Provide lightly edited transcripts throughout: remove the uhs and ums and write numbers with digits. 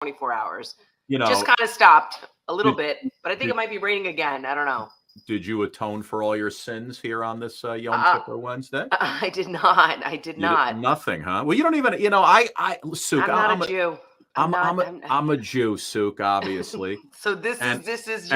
24 hours. You know, just kind of stopped a little bit, but I think did- it might be raining again. I don't know. Did you atone for all your sins here on this Yom Kippur Wednesday? I did not. I did not. Nothing, huh? Well, you don't even, Suk, I'm not a Jew. I'm a Jew, Suk, obviously. So this is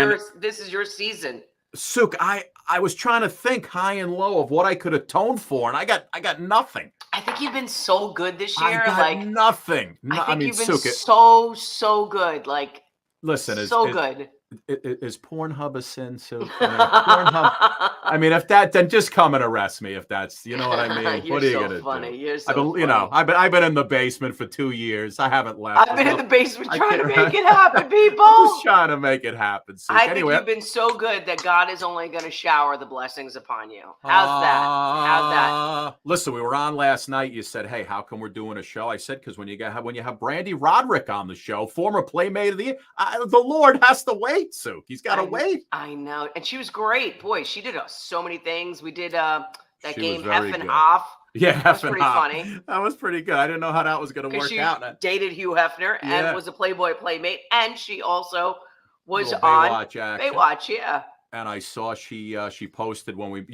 your season. Suk, I was trying to think high and low of what I could atone for, and I got nothing. I think you've been so good this year. I got nothing. I think you've been so good. Like, listen, so good. Is Pornhub a sin, Suk? I mean, if that, then just come and arrest me if that's, you know what I mean? What are you gonna do? You're so funny. I've been in the basement for 2 years. I haven't left. I've been in the basement trying to make it happen, people. I'm just trying to make it happen. Suk. I think you've been so good that God is only going to shower the blessings upon you. How's that? Listen, we were on last night. You said, "Hey, how come we're doing a show?" I said, "Because when you have Brandy Roderick on the show, former Playmate of the Year, the Lord has to wait, Suk. He's got to wait." I know, and she was great. Boy, she did so many things. We did that game F and good. Off. Yeah, that was pretty funny. That was pretty good. I didn't know how that was going to work out. She dated Hugh Hefner and was a Playboy Playmate, and she also was on Baywatch. Yeah. And I saw she posted when we,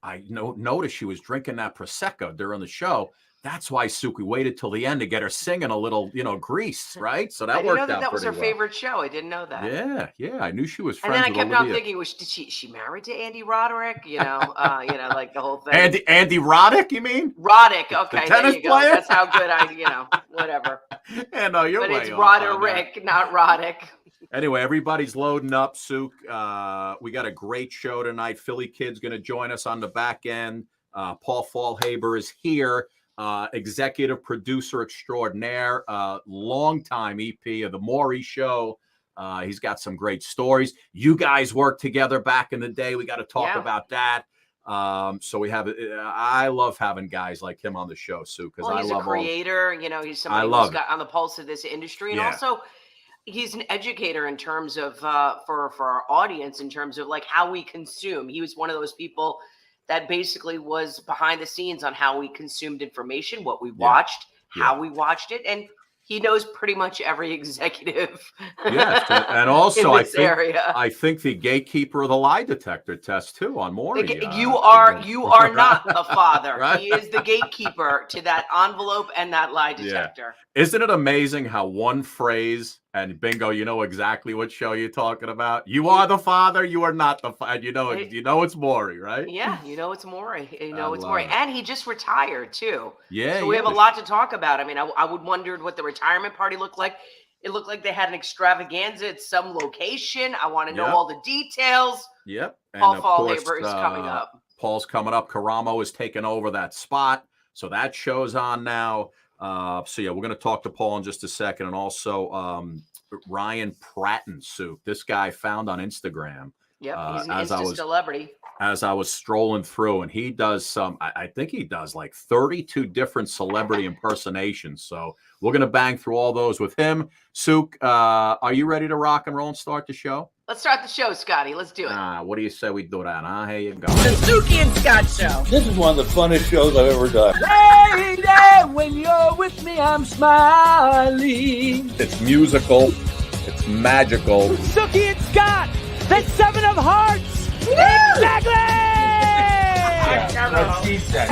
I noticed she was drinking that Prosecco during the show. That's why, Suk, we waited till the end to get her singing a little, Grease, right? So that worked out. That was her favorite show. I didn't know that. Yeah. I knew she was friends. And then I kept with on thinking, is she married to Andy Roderick? Like the whole thing. Andy Roddick, you mean? Roddick. Okay, the tennis player? That's how good whatever. Yeah, no, you're but way it's off Roderick, not Roddick. Anyway, everybody's loading up, Suk. We got a great show tonight. Philly Kid's going to join us on the back end. Paul Fallhaber is here. Executive producer extraordinaire, longtime EP of the Maury Show. He's got some great stories. You guys worked together back in the day. We got to talk about that. So we have. I love having guys like him on the show, Sue, because I love. He's a creator. He's somebody who's got on the pulse of this industry, and also he's an educator in terms of for our audience, in terms of like how we consume. He was one of those people that basically was behind the scenes on how we consumed information, what we watched, how we watched it. And he knows pretty much every executive. Yes. And also, I think the gatekeeper of the lie detector test too on Maury. You are not the father. Right? He is the gatekeeper to that envelope and that lie detector. Yeah. Isn't it amazing how one phrase and bingo, you know exactly what show you're talking about. You are the father. You are not the father. You know it's Maury, right? Yeah, it's Maury. It's Maury, and he just retired too. Yeah. So we have a lot to talk about. I mean, I would wondered what the retirement party looked like. It looked like they had an extravaganza at some location. I want to know all the details. Yep. Paul Fallhaber is coming up. Paul's coming up. Karamo is taking over that spot, so that show's on now. We're going to talk to Paul in just a second. And also Ryan Pratton, Sue. This guy found on Instagram. Yep, he's an Insta celebrity. As I was strolling through, and he does I think he does like 32 different celebrity impersonations. So we're going to bang through all those with him. Suk, are you ready to rock and roll and start the show? Let's start the show, Scotty. Let's do it. What do you say we do that, huh? Here you go. The Suki and Scott Show. This is one of the funnest shows I've ever done. Lady, when you're with me, I'm smiling. It's musical. It's magical. Suki and Scott, the seven of hearts. Exactly!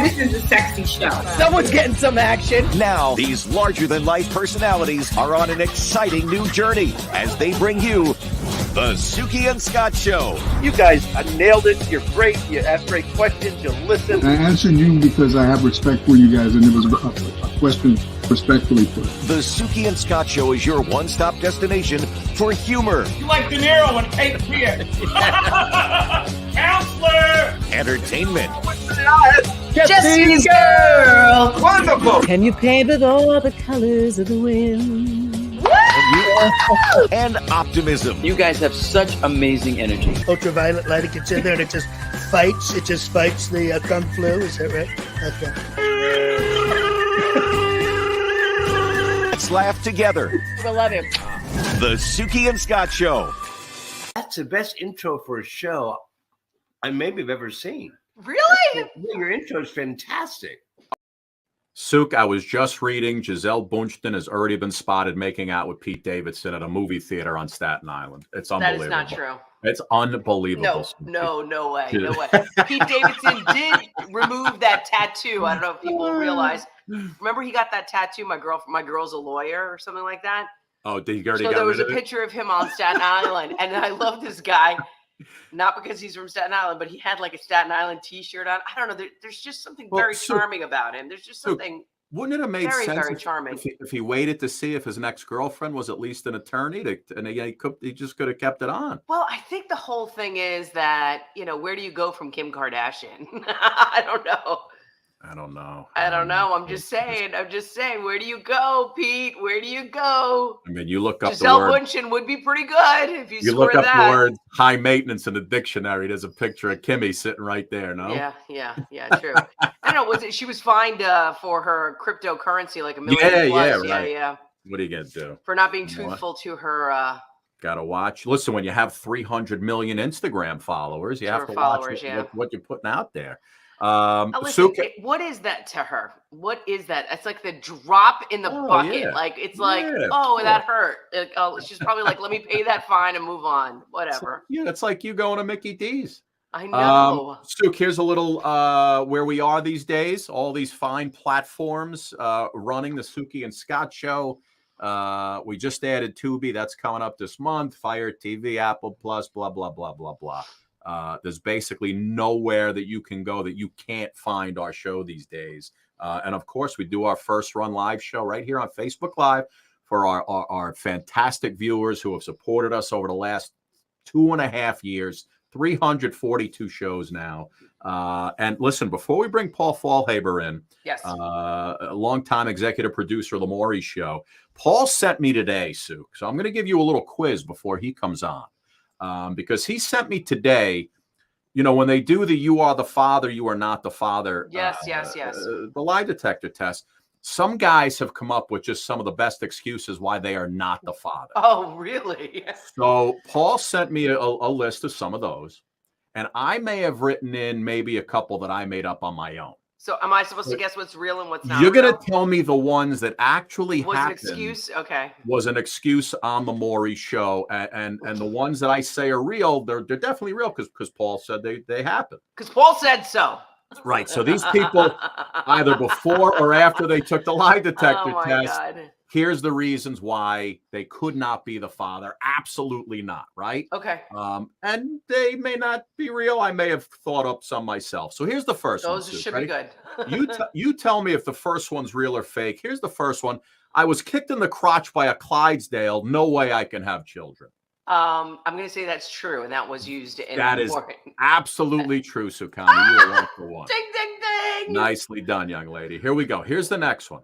This is a sexy show. Someone's getting some action. Now, these larger-than-life personalities are on an exciting new journey as they bring you the Suki and Scott Show. You guys nailed it. You're great. You ask great questions. You listen. I answered you because I have respect for you guys, and it was a question respectfully put. The Suki and Scott Show is your one-stop destination for humor. You like De Niro and Cape Fear. Counselor! Entertainment. Jesse's girl. Wonderful. Can you paint with all the colors of the wind? And optimism. You guys have such amazing energy. Ultraviolet light, it gets in there and it just fights the kung flu. Is that right? Okay. Let's laugh together. I love him. The Suki and Scott Show. That's the best intro for a show I maybe have ever seen. Really? Your intro is fantastic. Suk, I was just reading Giselle Bundchen has already been spotted making out with Pete Davidson at a movie theater on Staten Island. It's unbelievable. That is not true. It's unbelievable. No way. Pete Davidson did remove that tattoo. I don't know if people realize. Remember, he got that tattoo. My girl's a lawyer or something like that. Oh, did he already? So there was a picture of him on Staten Island, and I love this guy. Not because he's from Staten Island, but he had like a Staten Island T-shirt on. I don't know. There's just something very charming about him. There's just something. Wouldn't it have made very, sense very charming if he waited to see if his next girlfriend was at least an attorney, and he just could have kept it on? Well, I think the whole thing is that where do you go from Kim Kardashian? I don't know. I'm just saying. Where do you go, Pete? Where do you go? I mean, you look up Giselle Bundchen would be pretty good if you look up that. the word high maintenance in the dictionary. There's a picture of Kimmy sitting right there. No. Yeah. True. I don't know. She was fined for her cryptocurrency, like $1 million plus. Right. Yeah. What are you gonna do? For not being truthful to her. Gotta watch. Listen, when you have 300 million Instagram followers, you have to watch what you're putting out there. Listen, what is that to her? What is that? It's like the drop in the bucket. Yeah. Like it's like, that hurt. She's probably like, let me pay that fine and move on. Whatever. It's like you going to Mickey D's. I know. Suk, here's a little where we are these days. All these fine platforms running the Suki and Scott show. We just added Tubi. That's coming up this month. Fire TV, Apple Plus, blah, blah, blah, blah, blah. There's basically nowhere that you can go that you can't find our show these days. And of course, we do our first run live show right here on Facebook Live for our fantastic viewers who have supported us over the last 2.5 years, 342 shows now. And listen, before we bring Paul Fallhaber in, a longtime executive producer of the Maury Show, Paul sent me today, Sue. So I'm going to give you a little quiz before he comes on. Because he sent me today, when they do the "you are the father, you are not the father." Yes. The lie detector test. Some guys have come up with just some of the best excuses why they are not the father. Oh, really? So Paul sent me a list of some of those, and I may have written in maybe a couple that I made up on my own. So am I supposed to guess what's real and what's not? You're going to tell me the ones that actually happened. Was an excuse? Okay. Was an excuse on the Maury Show, and the ones that I say are real, they're definitely real because Paul said they happened. Because Paul said so. Right. So these people, either before or after they took the lie detector test, here's the reasons why they could not be the father. Absolutely not. Right. Okay. And they may not be real. I may have thought up some myself. So here's the first one. Those should be good. You tell me if the first one's real or fake. Here's the first one. I was kicked in the crotch by a Clydesdale. No way I can have children. I'm going to say that's true, and that was used in. That is absolutely true, Sukani. You are one for one. Ding, ding, ding. Nicely done, young lady. Here we go. Here's the next one.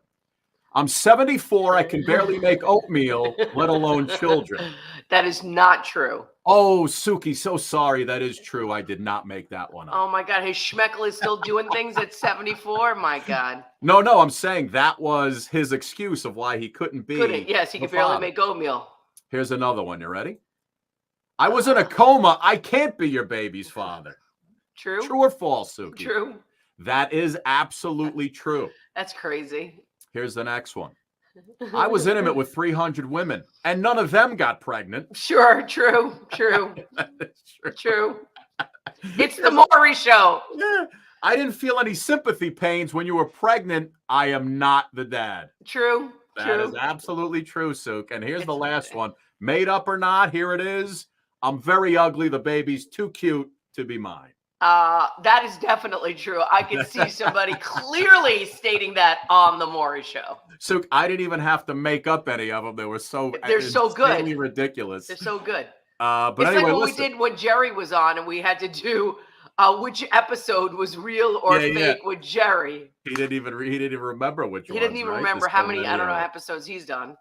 I'm 74. I can barely make oatmeal, let alone children. That is not true. Oh, Suki, so sorry. That is true. I did not make that one up. Oh, my God. His Schmeckel is still doing things at 74? My God. No, I'm saying that was his excuse of why he couldn't be. Yes, he could barely make oatmeal. Here's another one. You ready? I was in a coma. I can't be your baby's father. True. True or false, Suki? True. That is absolutely true. That's crazy. Here's the next one. I was intimate with 300 women, and none of them got pregnant. Sure. True. It's the Maury Show. Yeah. I didn't feel any sympathy pains when you were pregnant. I am not the dad. True. That is absolutely true, Suk. And here's the last one. Made up or not, here it is. I'm very ugly. The baby's too cute to be mine. That is definitely true. I can see somebody clearly stating that on the Maury Show. So I didn't even have to make up any of them. They're so good, ridiculous. They're so good. But it's anyway, like what we did when Jerry was on, and we had to do which episode was real or fake with Jerry. He didn't even remember which. He didn't even remember how many episodes he's done.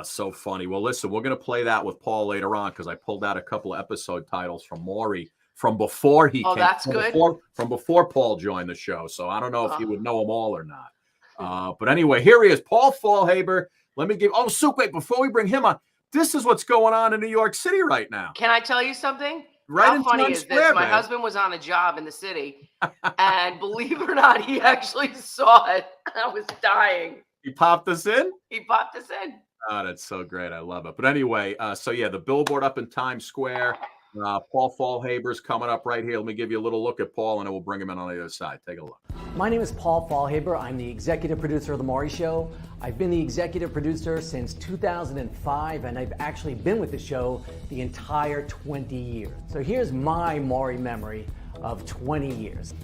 So funny. Well, listen, we're going to play that with Paul later on because I pulled out a couple of episode titles from Maury from before he came. That's good. From before Paul joined the show. So I don't know if he would know them all or not. But anyway, here he is, Paul Fallhaber. Let me give. Oh, Suk, wait, before we bring him on, this is what's going on in New York City right now. Can I tell you something? Right How in funny Times is Square, this? My man. husband was on a job in the city, and believe it or not, he actually saw it. I was dying. He popped us in? He popped us in. Oh, that's so great. I love it. But anyway, so yeah, the billboard up in Times Square. Paul Fallhaber's coming up right here. Let me give you a little look at Paul, and then we'll bring him in on the other side. Take a look. My name is Paul Fallhaber. I'm the executive producer of The Maury Show. I've been the executive producer since 2005, and I've actually been with the show the entire 20 years. So here's my Maury memory of 20 years.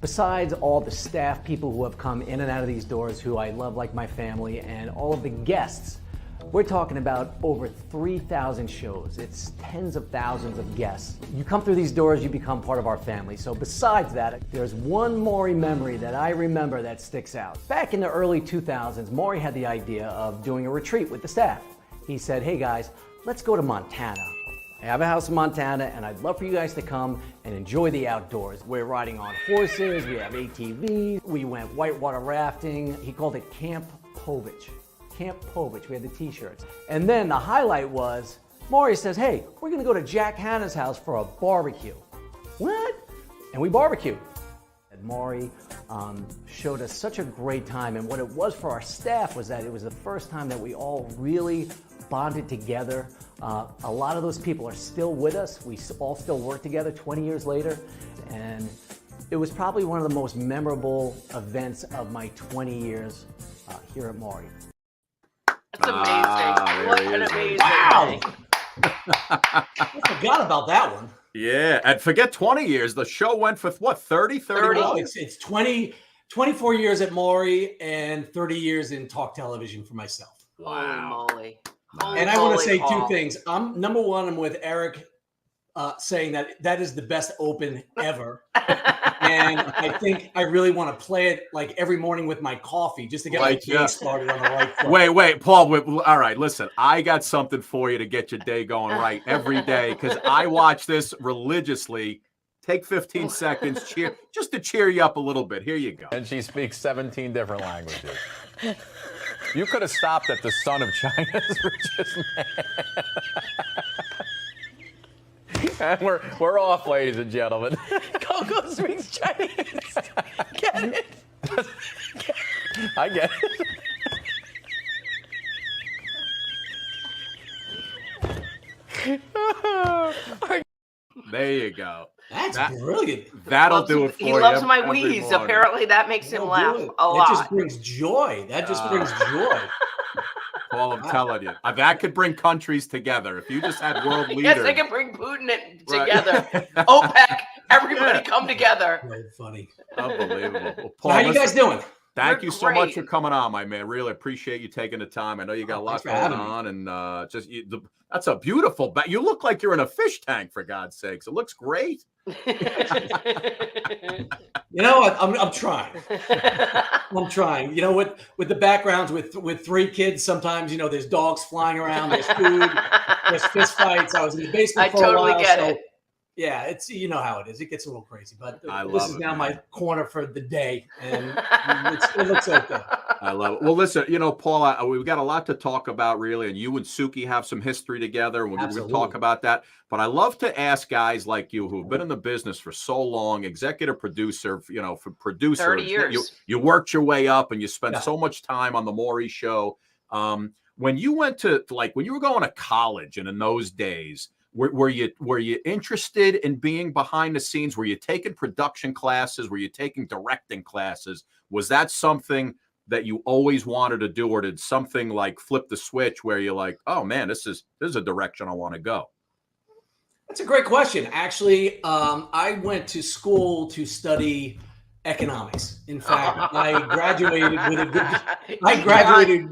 Besides all the staff people who have come in and out of these doors who I love like my family, and all of the guests, we're talking about over 3,000 shows. It's tens of thousands of guests. You come through these doors, you become part of our family. So besides that, there's one Maury memory that I remember that sticks out. Back in the early 2000s, Maury had the idea of doing a retreat with the staff. He said, hey guys, let's go to Montana. I have a house in Montana, and I'd love for you guys to come and enjoy the outdoors. We're riding on horses, we have ATVs, we went whitewater rafting. He called it Camp Povich. Camp Povich, we had the t-shirts. And then the highlight was, Maury says, hey, we're gonna go to Jack Hanna's house for a barbecue. What? And we barbecued. And Maury showed us such a great time, and what it was for our staff was that it was the first time that we all really bonded together. A lot of those people are still with us. We all still work together 20 years later, and it was probably one of the most memorable events of my 20 years here at Maury. That's amazing. What an amazing Wow. thing. I forgot about that one. Yeah, and forget 20 years. The show went for what, 30, 31? No, it's 24 years at Maury and 30 years in talk television for myself. Wow. Holy moly. Holy And I want to say Paul. two things. Number one, I'm with Eric saying that is the best open ever. And I think I really want to play it like every morning with my coffee just to get my day started on the right foot. Wait, Paul. All right, listen. I got something for you to get your day going right every day because I watch this religiously. Take 15 seconds, just to cheer you up a little bit. Here you go. And she speaks 17 different languages. You could have stopped at the son of China's richest man. And we're off, ladies and gentlemen. Coco speaks Chinese. Get it? I get it. There you go. That's brilliant. That'll do it for you. He loves my wheeze. Apparently, that makes him laugh a lot. It just brings joy. That just brings joy. Paul, I'm telling you, that could bring countries together. If you just had world leaders. Yes, they can bring Putin together. OPEC, everybody come together. Very funny. Unbelievable. Well, Paul, How you guys doing? Thank You're you so much great. for coming on, my man. Really appreciate you taking the time. I know you got a lot for going having on, and that's a beautiful. You look like you're in a fish tank, for God's sakes. It looks great. You know what? I'm trying. I'm trying. You know, with the backgrounds with three kids, sometimes there's dogs flying around, there's food, there's fist fights. I was in the basement for a while. I totally get it. Yeah, it's how it is. It gets a little crazy, but I this love is it, now man. my corner for the day, and it looks okay. I love it. Well, listen, Paul, we've got a lot to talk about, really, and you and Suki have some history together. We're going to talk about that. But I love to ask guys like you who've been in the business for so long, executive producer, for producers. 30 years. You worked your way up, and you spent so much time on the Maury Show. When you went to, when you were going to college and in those days, were you interested in being behind the scenes? Were you taking production classes? Were you taking directing classes? Was that something that you always wanted to do, or did something like flip the switch where you're like, oh man, this is a direction I want to go? That's a great question. Actually, I went to school to study economics. In fact, I graduated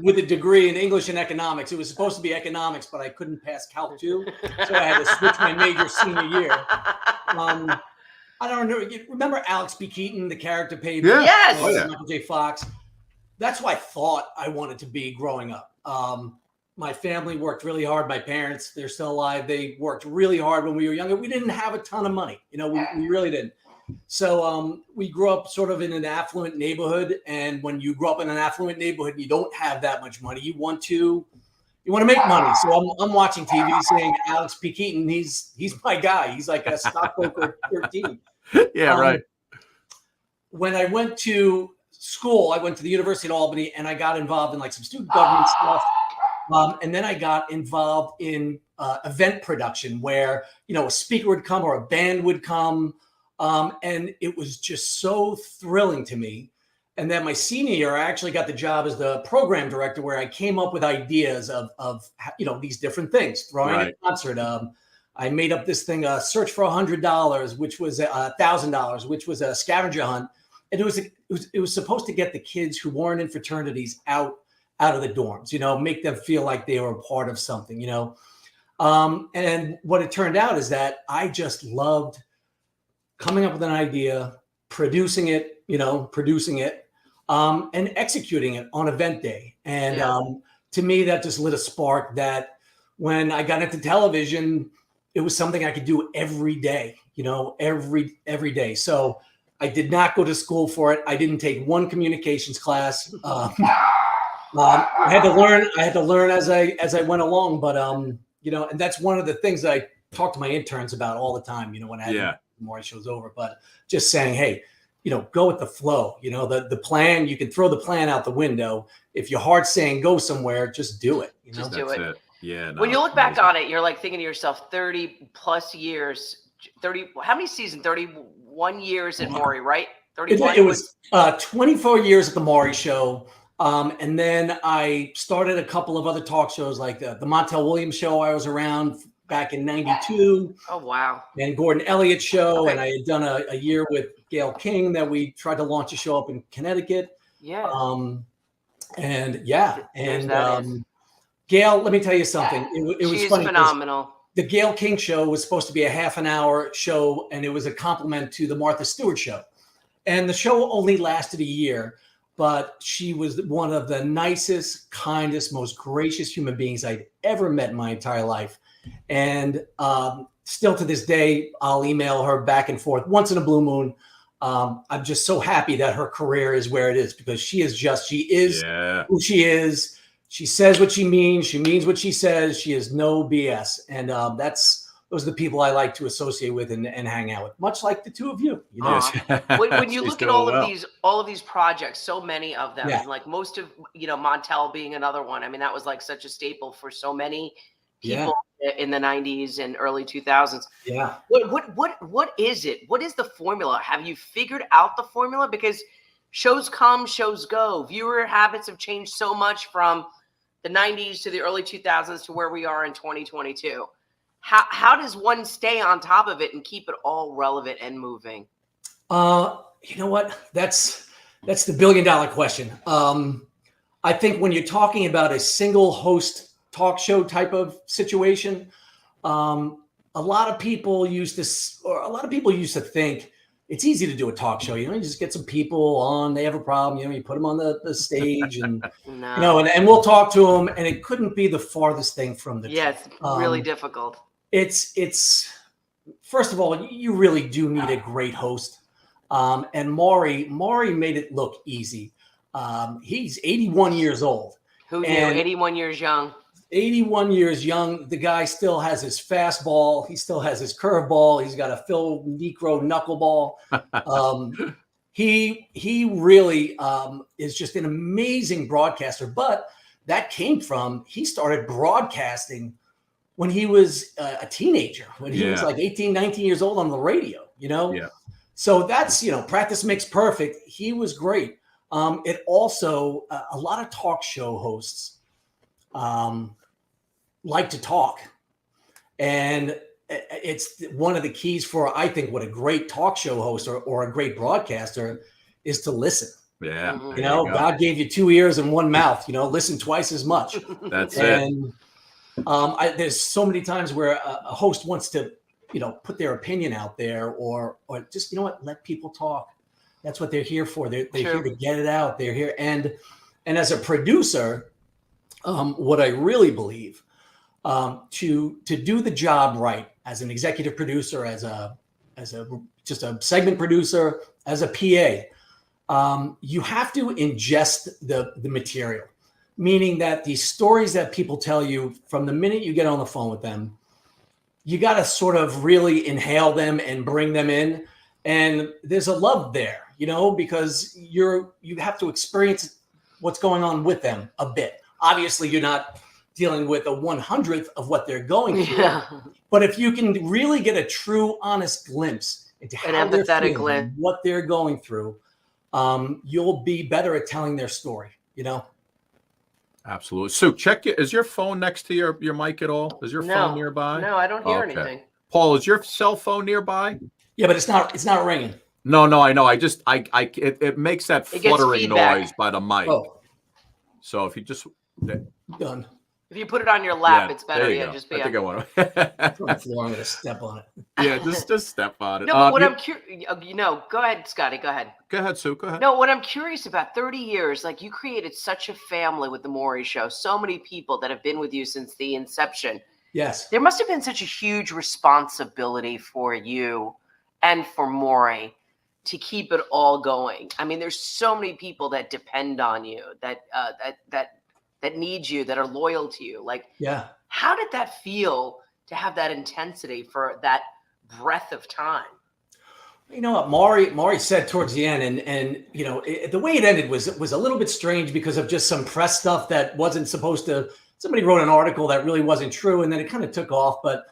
with a degree in English and economics. It was supposed to be economics, but I couldn't pass Calc 2, so I had to switch my major senior year. I don't know. You remember Alex B. Keaton, the character played by Michael J. Fox? That's what I thought I wanted to be growing up. My family worked really hard. My parents, they're still alive. They worked really hard when we were younger. We didn't have a ton of money. We really didn't. So we grew up sort of in an affluent neighborhood. And when you grow up in an affluent neighborhood, you don't have that much money. You want to You want to make money. So I'm watching TV saying Alex P. Keaton, he's my guy. He's like a stockbroker 13. Yeah, right. When I went to school, I went to the University of Albany, and I got involved in like some student government stuff. And then I got involved in event production where, a speaker would come or a band would come. And it was just so thrilling to me. And then my senior year, I actually got the job as the program director, where I came up with ideas of these different things, throwing a concert. I made up this thing, Search for $100, which was $1,000, which was a scavenger hunt. And it was supposed to get the kids who weren't in fraternities out of the dorms, make them feel like they were a part of something, And what it turned out is that I just loved coming up with an idea, producing it, and executing it on event day. And to me, that just lit a spark that when I got into television, it was something I could do every day, every day. So I did not go to school for it. I didn't take one communications class. I had to learn as I went along. But and that's one of the things that I talk to my interns about all the time. When I had more shows over, but just saying, hey, go with the flow. The plan, you can throw the plan out the window. If your heart's saying go somewhere, just do it. Just do it. Yeah. When you look back on it, you're like thinking to yourself, 30 plus years, how many seasons? 31 years at Maury, right? 31. It was 24 years at the Maury Show. And then I started a couple of other talk shows like the Montel Williams Show. I was around back in 92. Oh, wow. And Gordon Elliott Show. Okay. And I had done a year with Gail King that we tried to launch a show up in Connecticut. Yeah. Gail, let me tell you something. It was funny. Phenomenal. The Gail King Show was supposed to be a half an hour show, and it was a compliment to the Martha Stewart Show. And the show only lasted a year, but she was one of the nicest, kindest, most gracious human beings I'd ever met in my entire life. And still to this day, I'll email her back and forth once in a blue moon. I'm just so happy that her career is where it is, because she is who she is. She says what she means. She means what she says. She is no BS. And those are the people I like to associate with and hang out with, much like the two of you. When you look at all of these projects, so many of them, like most of, Montel being another one. I mean, that was like such a staple for so many people in the 90s and early 2000s. Yeah. What is it? What is the formula? Have you figured out the formula? Because shows come, shows go. Viewer habits have changed so much from the 90s to the early 2000s to where we are in 2022. How does one stay on top of it and keep it all relevant and moving? You know what? That's the $1 billion question. I think when you're talking about a single host talk show type of situation, a lot of people used to think it's easy to do a talk show. You just get some people on, they have a problem, you put them on the stage and, and we'll talk to them. And it couldn't be the farthest thing from the truth. It's really difficult. It's first of all, you really do need a great host. And Maury made it look easy. He's 81 years old. Who knew? 81 years young. 81 years young. The guy still has his fastball. He still has his curveball. He's got a Phil Necro knuckleball. He really is just an amazing broadcaster. But that came from, he started broadcasting when he was a teenager, when he was like 18, 19 years old on the radio, Yeah. So that's, practice makes perfect. He was great. It also, a lot of talk show hosts like to talk. And it's one of the keys for, I think, what a great talk show host or a great broadcaster is to listen. Yeah. God gave you 2 ears and 1 mouth, listen twice as much. That's it. There's so many times where a host wants to, put their opinion out there or just, let people talk. That's what they're here for. They're here to get it out. They're here. And as a producer, what I really believe, to do the job right as an executive producer, as just a segment producer, as a PA, you have to ingest the material. meaning that the stories that people tell you from the minute you get on the phone with them, you got to sort of really inhale them and bring them in. And there's a love there, because you have to experience what's going on with them a bit. Obviously, you're not dealing with a 100th of what they're going through. Yeah. But if you can really get a true, honest glimpse into how they're feeling, what they're going through, you'll be better at telling their story, Absolutely. Sue, is your phone next to your mic at all? Is your phone nearby? No, I don't hear anything. Paul, is your cell phone nearby? Yeah, but it's not ringing. No, I know. It makes that fluttering noise by the mic. Oh. So if you just done. If you put it on your lap, it's better. There you go. Just be I think I want to. I'm going to step on it. Yeah, just step on it. No, but what I'm curious, go ahead, Scotty. Go ahead. Go ahead, Sue. Go ahead. No, what I'm curious about, 30 years, like you created such a family with the Maury Show. So many people that have been with you since the inception. Yes. There must have been such a huge responsibility for you and for Maury to keep it all going. I mean, there's so many people that depend on you, that need you, that are loyal to you. Like, yeah. How did that feel to have that intensity for that breadth of time? You know what Maury said towards the end, and the way it ended was a little bit strange because of just some press stuff that wasn't supposed to. Somebody wrote an article that really wasn't true, and then it kind of took off. But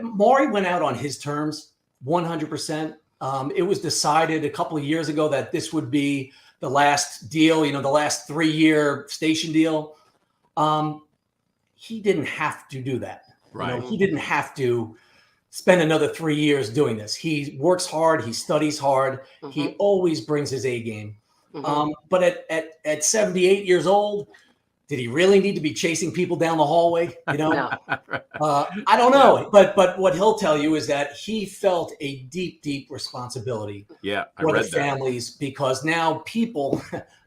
Maury went out on his terms, 100%. It was decided a couple of years ago that this would be the last deal, the last 3-year station deal. He didn't have to do that. Right. He didn't have to spend another 3 years doing this. He works hard. He studies hard. Mm-hmm. He always brings his A game. Mm-hmm. But at 78 years old, did he really need to be chasing people down the hallway? No. I don't know. But what he'll tell you is that he felt a deep, deep responsibility for the families because now people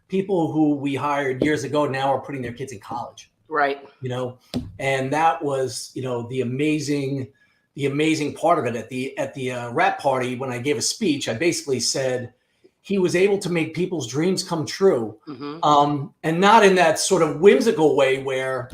who we hired years ago now are putting their kids in college. Right. And that was, the amazing part of it at the rap party. When I gave a speech, I basically said he was able to make people's dreams come true. Mm-hmm. And not in that sort of whimsical way where,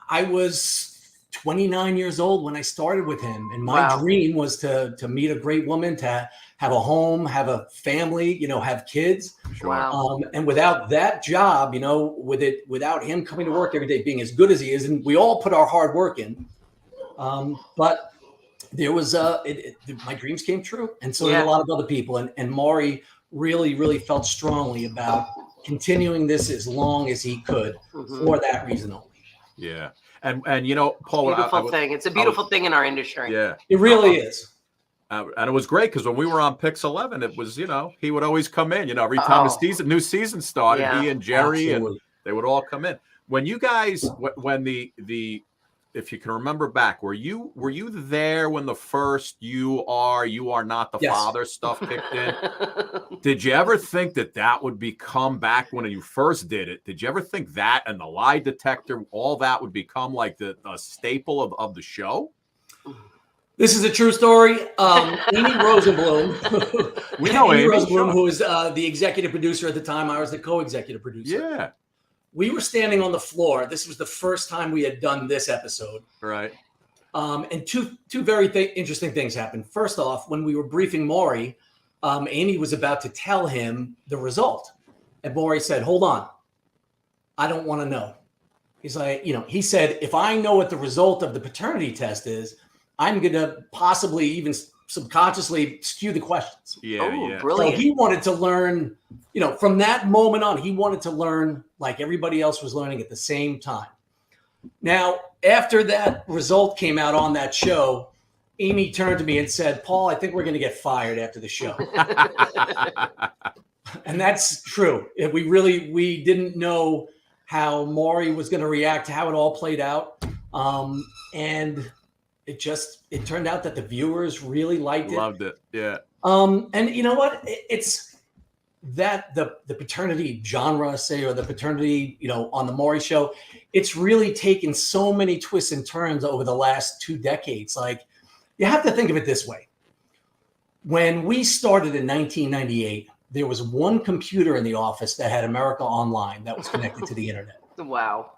I was 29 years old when I started with him. And my dream was to meet a great woman, to have a home, have a family, have kids. Sure. Wow. And without that job, without him coming to work every day, being as good as he is, and we all put our hard work in. But there was my dreams came true, and so did a lot of other people. And Maury really, really felt strongly about continuing this as long as he could for that reason only. Yeah, and Paul, beautiful thing. It's a beautiful thing in our industry. Yeah, it really is. And it was great because when we were on Pix 11, it was he would always come in. Every time new season started, he and Jerry and they would all come in. When you guys, when the if you can remember back, were you there when the first you are not the father stuff kicked in? Did you ever think that would become back when you first did it? Did you ever think that and the lie detector, all that would become like the staple of the show? This is a true story. Amy Rosenblum, we know Amy Rosenblum, who was the executive producer at the time. I was the co-executive producer. Yeah. We were standing on the floor. This was the first time we had done this episode. Right. And two very interesting things happened. First off, when we were briefing Maury, Amy was about to tell him the result. And Maury said, "Hold on. I don't want to know." He's like, he said, if I know what the result of the paternity test is, I'm going to possibly even subconsciously skew the questions. Yeah. Brilliant. So he wanted to learn, from that moment on, he wanted to learn like everybody else was learning at the same time. Now, after that result came out on that show, Amy turned to me and said, "Paul, I think we're going to get fired after the show." And that's true. We didn't know how Maury was going to react, how it all played out. And it turned out that the viewers really liked it. Loved it. Yeah. And you know what? It's that the paternity genre, say, or the paternity, on the Maury Show, it's really taken so many twists and turns over the last 2 decades. Like, you have to think of it this way. When we started in 1998, there was one computer in the office that had America Online that was connected to the internet. Wow.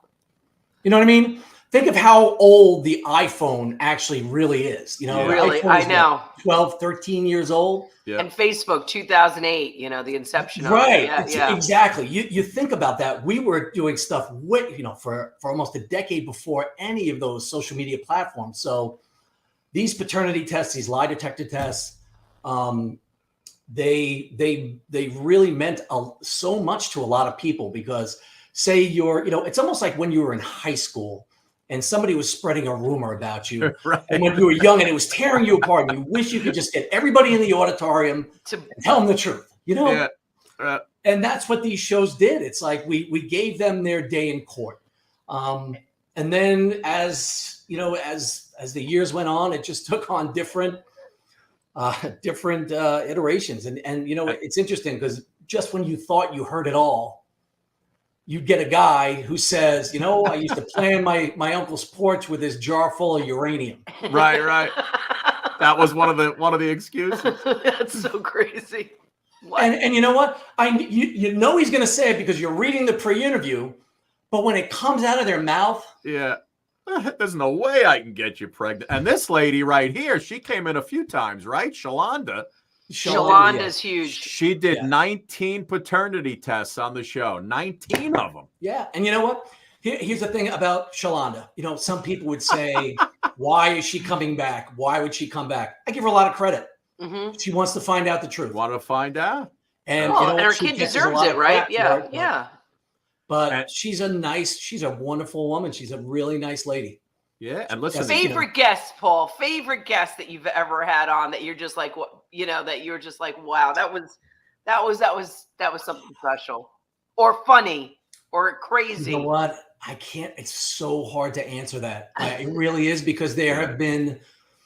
You know what I mean? Think of how old the iPhone actually really is. You know, really, I know. 12, 13 years old. Yeah. And Facebook, 2008, you know, the inception Right. of it. Yeah. Exactly. You think about that. We were doing stuff for almost a decade before any of those social media platforms. So these paternity tests, these lie detector tests, they really meant so much to a lot of people, because say it's almost like when you were in high school and somebody was spreading a rumor about you, right. And when you were young and it was tearing you apart, and you wish you could just get everybody in the auditorium to tell them the truth, Yeah. And that's what these shows did. It's like we gave them their day in court. And then as the years went on, it just took on different iterations. And it's interesting because just when you thought you heard it all, you'd get a guy who says, I used to play on my uncle's porch with his jar full of uranium. Right. That was one of the excuses. That's so crazy. What? And you know what? He's going to say it because you're reading the pre-interview, but when it comes out of their mouth, yeah, there's no way I can get you pregnant. And this lady right here, she came in a few times, right? Shalonda. Shalonda's huge. She did 19 paternity tests on the show. 19 of them. Yeah, and you know what? Here's the thing about Shalonda. Some people would say, "Why is she coming back? Why would she come back?" I give her a lot of credit. Mm-hmm. She wants to find out the truth. Want to find out? And, and her kid deserves it, right? Yeah. But she's a wonderful woman. She's a really nice lady. Yeah, and listen. Favorite guest, Paul. Favorite guest that you've ever had on that you're just like, that you're just like, wow, that was something special, or funny, or crazy. You know what? I can't. It's so hard to answer that. It really is, because there have been.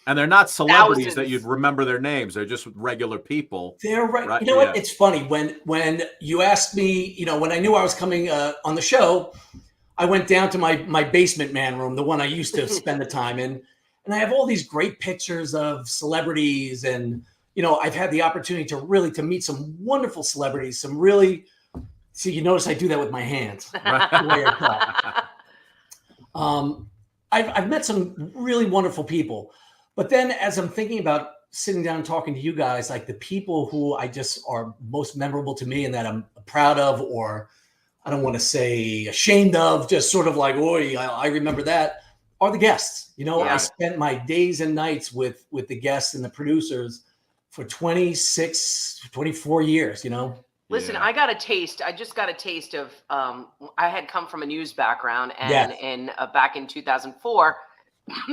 And they're not celebrities thousands. That you'd remember their names. They're just regular people. They're right. You know what? It's funny when you asked me, when I knew I was coming on the show, I went down to my basement man room, the one I used to spend the time in. And I have all these great pictures of celebrities. And, I've had the opportunity to meet some wonderful celebrities, some really, see, you notice I do that with my hands. I've met some really wonderful people. But then as I'm thinking about sitting down and talking to you guys, like the people who I just are most memorable to me and that I'm proud of, or I don't want to say ashamed of, just sort of like, I remember that, are the guests. I spent my days and nights with the guests and the producers for 24 years, Listen, I just got a taste of, I had come from a news background, and back in 2004,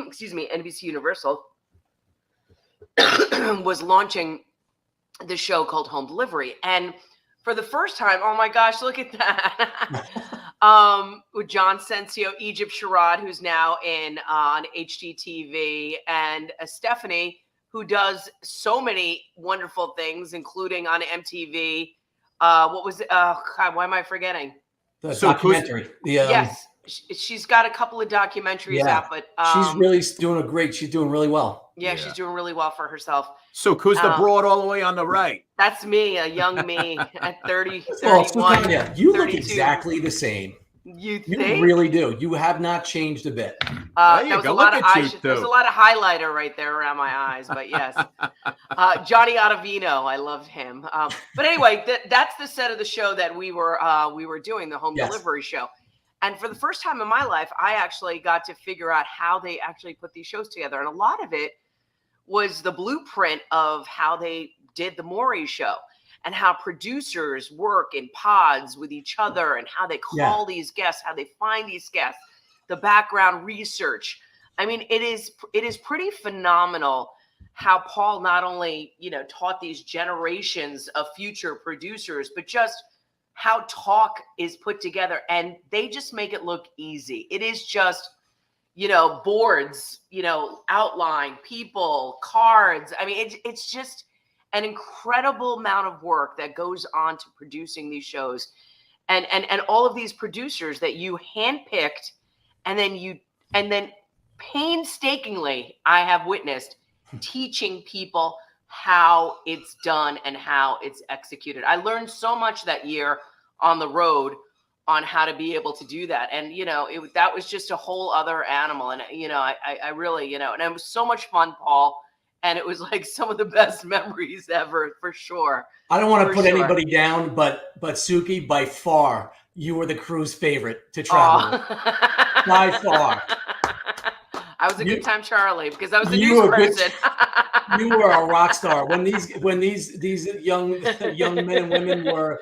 excuse me, NBC Universal was launching the show called Home Delivery. And for the first time, oh my gosh, look at that. With John Sensio, Egypt Sherrod, who's now on HGTV, and Stephanie, who does so many wonderful things, including on MTV. What was it? God, why am I forgetting? The documentary. Yes. She's got a couple of documentaries out, but she's really doing she's doing really well. Yeah, she's doing really well for herself. So who's the broad all the way on the right? That's me, a young me at 30, 31. You look exactly the same. You think? You really do. You have not changed a bit. There was a lot of highlighter right there around my eyes, but yes. Johnny Ottavino, I loved him. But anyway, that's the set of the show that we were doing, the home delivery show. And for the first time in my life, I actually got to figure out how they actually put these shows together. And a lot of it was the blueprint of how they did the Maury show, and how producers work in pods with each other, and how they call these guests, how they find these guests, the background research. I mean, it is pretty phenomenal how Paul not only, taught these generations of future producers, but just how talk is put together, and they just make it look easy. It is just, boards, outline, people, cards. I mean, it's just an incredible amount of work that goes on to producing these shows, and all of these producers that you handpicked, and then painstakingly, I have witnessed teaching people how it's done and how it's executed. I learned so much that year on the road on how to be able to do that. And, that was just a whole other animal. And, I really, and it was so much fun, Paul. And it was like some of the best memories ever, for sure. I don't want to put anybody down, but Suki, by far, you were the crew's favorite to travel with. By far. I was a good time Charlie because I was the news person. You were a rock star. When these young men and women were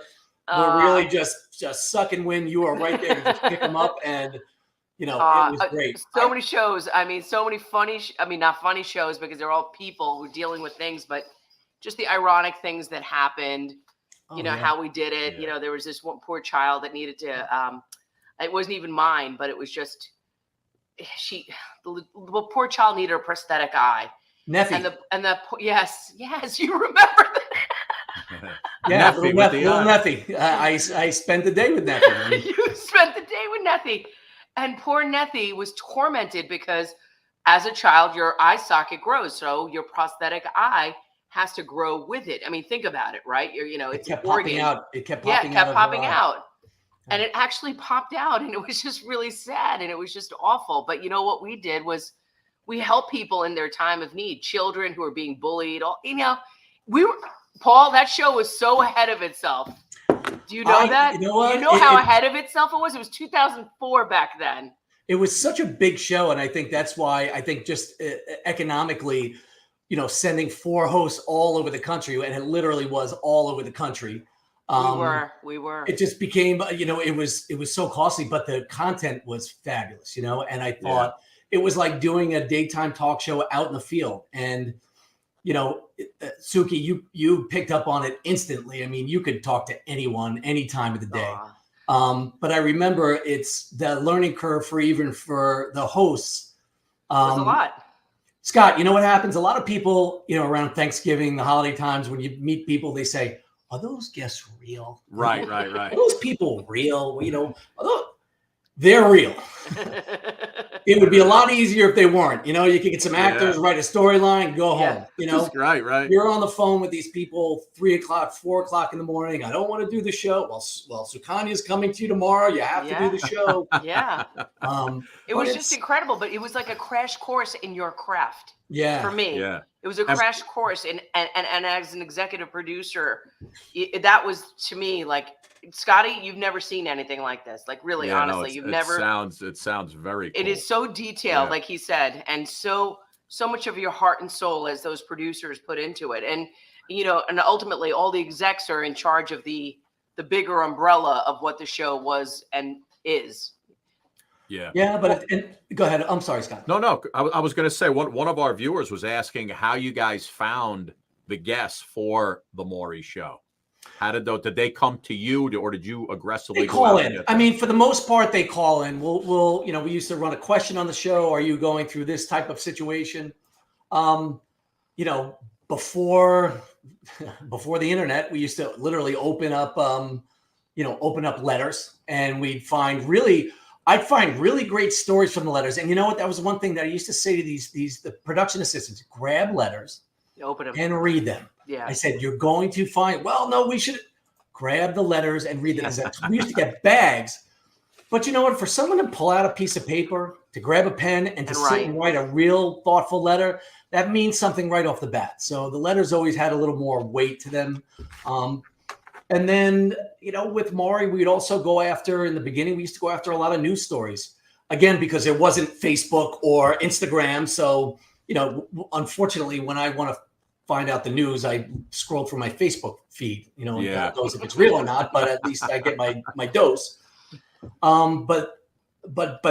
really just sucking wind, you were right there to just pick them up, and it was great. So many shows. I mean, so many funny. Not funny shows because they're all people who are dealing with things, but just the ironic things that happened. How we did it. Yeah. There was this one poor child that needed to. It wasn't even mine, but it was just the poor child needed a prosthetic eye. Neffy. Yes, you remember that. Yeah, little Neffy. I spent the day with Neffy. You spent the day with Neffy. And poor Neffy was tormented because as a child, your eye socket grows. So your prosthetic eye has to grow with it. I mean, think about it, right? It's kept popping out. It kept popping out. And it actually popped out, and it was just really sad, and it was just awful. But what we did was we helped people in their time of need, children who are being bullied. Paul, that show was so ahead of itself. Do you know that? You know what? You know how ahead of itself it was? It was 2004 back then. It was such a big show, and I think that's why just economically, sending 4 hosts all over the country, and it literally was all over the country. We were. It just became, it was so costly, but the content was fabulous, and I thought it was like doing a daytime talk show out in the field. And, Suki, you picked up on it instantly. I mean, you could talk to anyone, any time of the day. But I remember it's the learning curve for the hosts. There's a lot. Scott, you know what happens? A lot of people, around Thanksgiving, the holiday times, when you meet people, they say, are those guests real? Right. Are those people real? They're real. It would be a lot easier if they weren't. You could get some actors, write a storyline, go home. Right. You're on the phone with these people 3 o'clock, 4 o'clock in the morning. I don't want to do the show. Well, Sukanya's coming to you tomorrow. You have to do the show. Yeah. It was just incredible, but it was like a crash course in your craft. Yeah. For me. Yeah. It was a crash course, and as an executive producer, that was to me like, Scotty, you've never seen anything like this. Like, really, honestly, you've never. It sounds very cool. It is so detailed, like he said, and so much of your heart and soul as those producers put into it, and and ultimately, all the execs are in charge of the bigger umbrella of what the show was and is. Yeah, but go ahead. I'm sorry, Scott. No. I was going to say one of our viewers was asking how you guys found the guests for the Maury show. How did they come to you, or did you aggressively call in? I mean, for the most part, they call in. We'll we used to run a question on the show. Are you going through this type of situation? Before the internet, we used to literally open up letters, and I'd find really great stories from the letters. And you know what? That was one thing that I used to say to the production assistants: grab letters, open them, and read them. Yeah. I said, you're going to find, we should grab the letters and read them. We used to get bags. But you know what? For someone to pull out a piece of paper, to grab a pen, and to sit and write a real thoughtful letter, that means something right off the bat. So the letters always had a little more weight to them. And then, with Maury, we'd also go after, in the beginning, we used to go after a lot of news stories. Again, because there wasn't Facebook or Instagram. So, unfortunately, when I want to find out the news, I scroll through my Facebook feed, and God knows if it's real or not, but at least I get my dose. But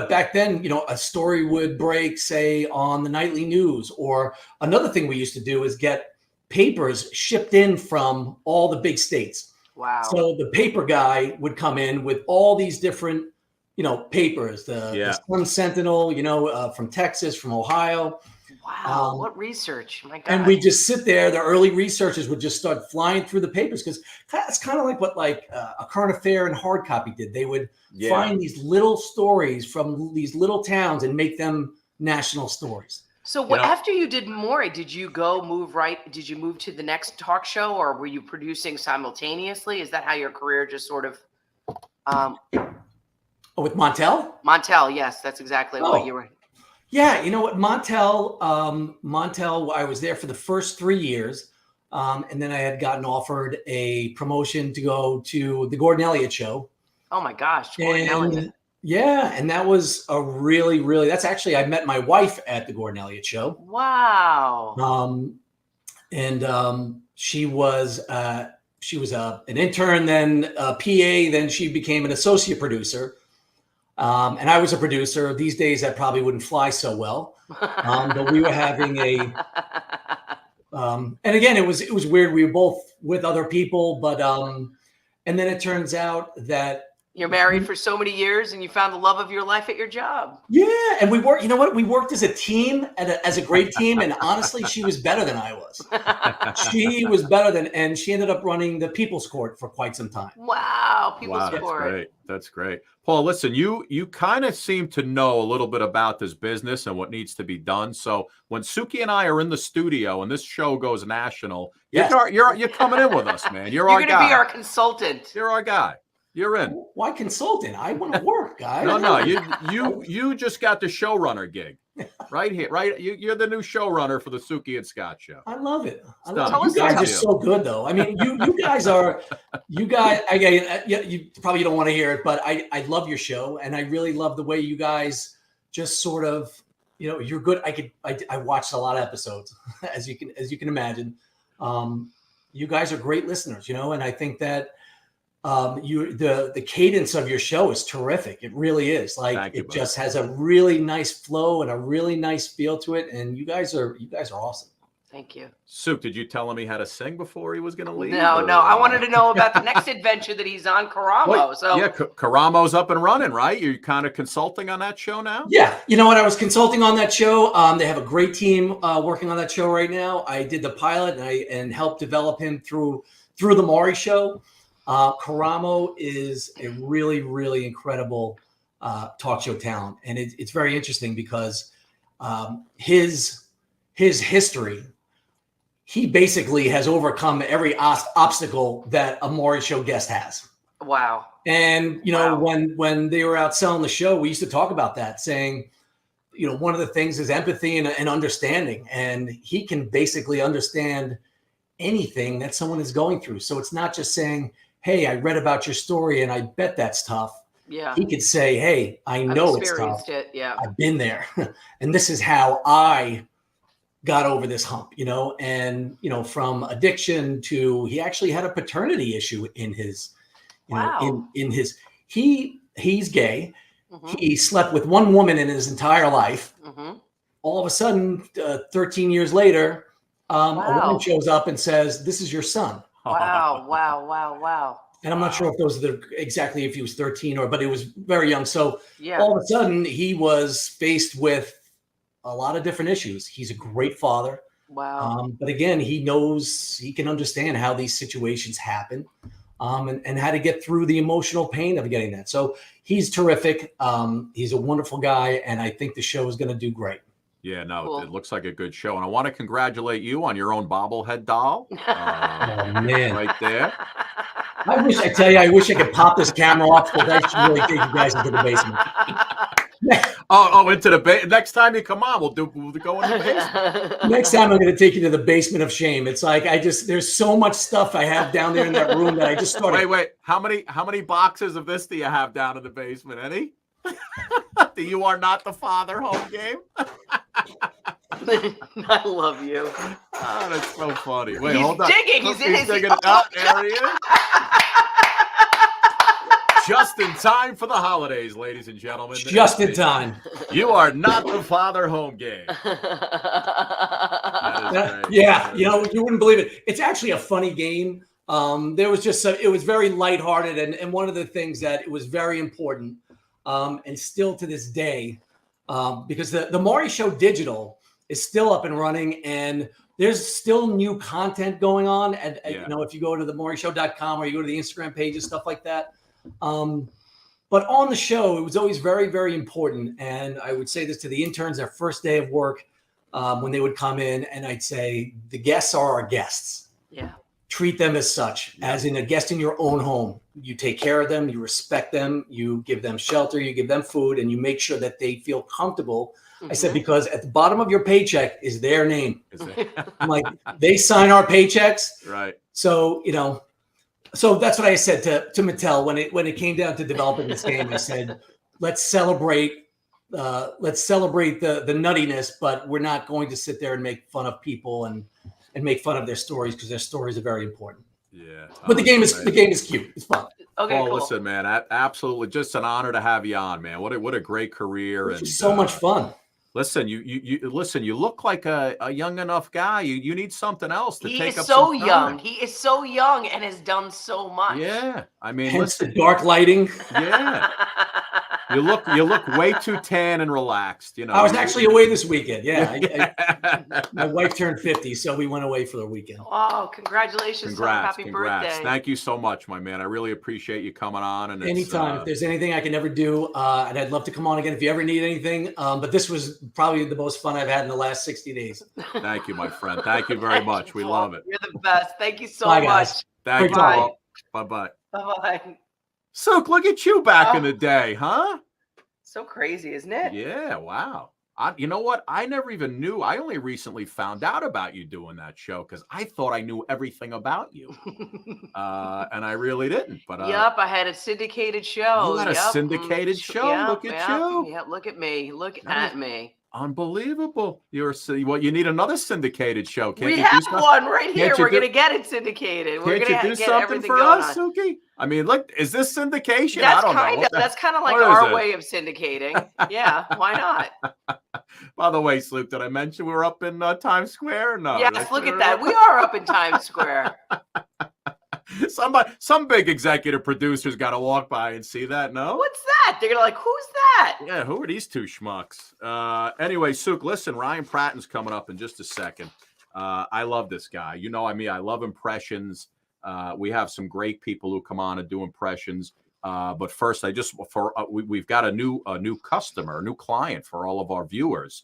back then, a story would break, say, on the nightly news, or another thing we used to do is get papers shipped in from all the big states. Wow. So the paper guy would come in with all these different, papers, the Sun Sentinel, from Texas, from Ohio. Wow, what research. My God. And we just sit there. The early researchers would just start flying through the papers, because it's kind of like what a current affair and hard copy did. They would find these little stories from these little towns and make them national stories. So after you did Maury, did you did you move to the next talk show, or were you producing simultaneously? Is that how your career just sort of with Montel? Montel, yes, that's exactly what you were. Yeah, you know what, Montel, I was there for the first 3 years. And then I had gotten offered a promotion to go to the Gordon Elliott show. Oh my gosh, Gordon Elliott. Yeah, and that was a really, really. That's actually I met my wife at the Gordon Elliott show. Wow. She was an intern, then a PA, then she became an associate producer. And I was a producer. These days, that probably wouldn't fly so well. But we were having a. And again, it was weird. We were both with other people, but and then it turns out that you're married for so many years and you found the love of your life at your job. Yeah, and we worked. You know what? We worked as a team, as a great team, and honestly, she was better than I was. She was better and she ended up running the People's Court for quite some time. Wow, People's Court. That's great. That's great. Paul, listen, you kind of seem to know a little bit about this business and what needs to be done. So when Suki and I are in the studio and this show goes national, you're coming in with us, man. You're our guy. You're going to be our consultant. You're our guy. You're in. Why consultant? I want to work, guys. No, you just got the showrunner gig, right here, right? You're the new showrunner for the Suki and Scott show. I love it. You guys are so good, though. I mean, you guys are. You probably don't want to hear it, but I love your show, and I really love the way you guys just sort of, you're good. I watched a lot of episodes, as you can imagine. You guys are great listeners, and I think that. The cadence of your show is terrific. It really is. It just has a really nice flow and a really nice feel to it. And you guys are awesome. Thank you. Suk, did you tell him he had to sing before he was going to leave? No. I wanted to know about the next adventure that he's on, Karamo. Karamo's up and running, right? You're kind of consulting on that show now? Yeah. You know what? I was consulting on that show. They have a great team working on that show right now. I did the pilot and helped develop him through the Maury show. Karamo is a really, really incredible talk show talent, and it's very interesting because his history, he basically has overcome every obstacle that a Maury show guest has. Wow! And when they were out selling the show, we used to talk about that, saying, one of the things is empathy and understanding, and he can basically understand anything that someone is going through. So it's not just saying, hey, I read about your story and I bet that's tough. Yeah. He could say, hey, I know it's tough. Yeah. I've been there. And this is how I got over this hump, and, from addiction to, he actually had a paternity issue in his, he's gay. Mm-hmm. He slept with one woman in his entire life. Mm-hmm. All of a sudden, 13 years later, a woman shows up and says, this is your son. Wow. And I'm not sure if those are exactly if he was 13 but it was very young. So all of a sudden he was faced with a lot of different issues. He's a great father. Wow. But again, he can understand how these situations happen and how to get through the emotional pain of getting that. So he's terrific. He's a wonderful guy. And I think the show is going to do great. Yeah, no, cool. It looks like a good show. And I want to congratulate you on your own bobblehead doll. Man. Right there. I wish I could pop this camera off, but I should really take you guys into the basement. Into the basement. Next time you come on, we'll go in the basement. Next time I'm going to take you to the basement of shame. It's like there's so much stuff I have down there in that room that I just started. Wait. How many boxes of this do you have down in the basement? Any? The You Are Not the Father home game? I love you. Oh, that's so funny. Wait, he's hold on. Digging. He's in his there he is. Just in time for the holidays, ladies and gentlemen. Just in time. You Are Not the Father home game. Yeah, you wouldn't believe it. It's actually a funny game. There was it was very lighthearted, and one of the things that it was very important, and still to this day, because the Maury Show Digital is still up and running, and there's still new content going on. And if you go to themauryshow.com or you go to the Instagram pages, stuff like that. But on the show, it was always very, very important. And I would say this to the interns, their first day of work, when they would come in, and I'd say, the guests are our guests. Yeah. Treat them as such, as in a guest in your own home. You take care of them, you respect them, you give them shelter, you give them food, and you make sure that they feel comfortable. I said, because at the bottom of your paycheck is their name. I'm like, they sign our paychecks. Right. So, so that's what I said to Mattel when it came down to developing this game. I said, let's celebrate the nuttiness, but we're not going to sit there and make fun of people and make fun of their stories, because their stories are very important. Yeah. But the game is cute. It's fun. Okay, Paul, cool. listen, man, absolutely, just an honor to have you on, man. What a great career, It's and just so much fun. Listen, you look like a young enough guy. You need something else to take up so some time. young. He is so young and has done so much. Yeah, I mean, hence listen, the dark lighting. Yeah, you look way too tan and relaxed. I was actually away this weekend. Yeah, my wife turned 50, so we went away for the weekend. Oh, congratulations! Happy birthday! Thank you so much, my man. I really appreciate you coming on. And anytime, if there's anything I can ever do, and I'd love to come on again if you ever need anything. But this was probably the most fun I've had in the last 60 days. Thank you, my friend. Thank you very much. We love it. You're the best. Thank you so Bye, much. guys. Thank you. Bye. Bye-bye. Bye-bye. Sook, look at you back in the day, huh? So crazy, isn't it? Yeah, wow. You know what? I never even knew. I only recently found out about you doing that show, because I thought I knew everything about you. And I really didn't. But yep, I had a syndicated show. You had a syndicated show? Yep, look at you. Yeah, look at me. Look at me. Unbelievable. You need another syndicated show. Can't we you have do something? one right here. Can't you We're going to get it syndicated. We're Can't going you to do get something everything for going us, on. Suki? I mean, look, is this syndication? That's I don't know. That's kind of like what our is it? way of syndicating. Yeah, why not? By the way, Sloop, did I mention we were up in Times Square? No. Yes, look at that. We are up in Times Square. Some big executive producers got to walk by and see that. No, what's that? They're gonna like, who's that? Yeah, who are these two schmucks? Anyway, Sook, listen, Ryan Pratton's coming up in just a second. I love this guy. You know, I mean, I love impressions. We have some great people who come on and do impressions. But first, we've got a new customer, a new client for all of our viewers.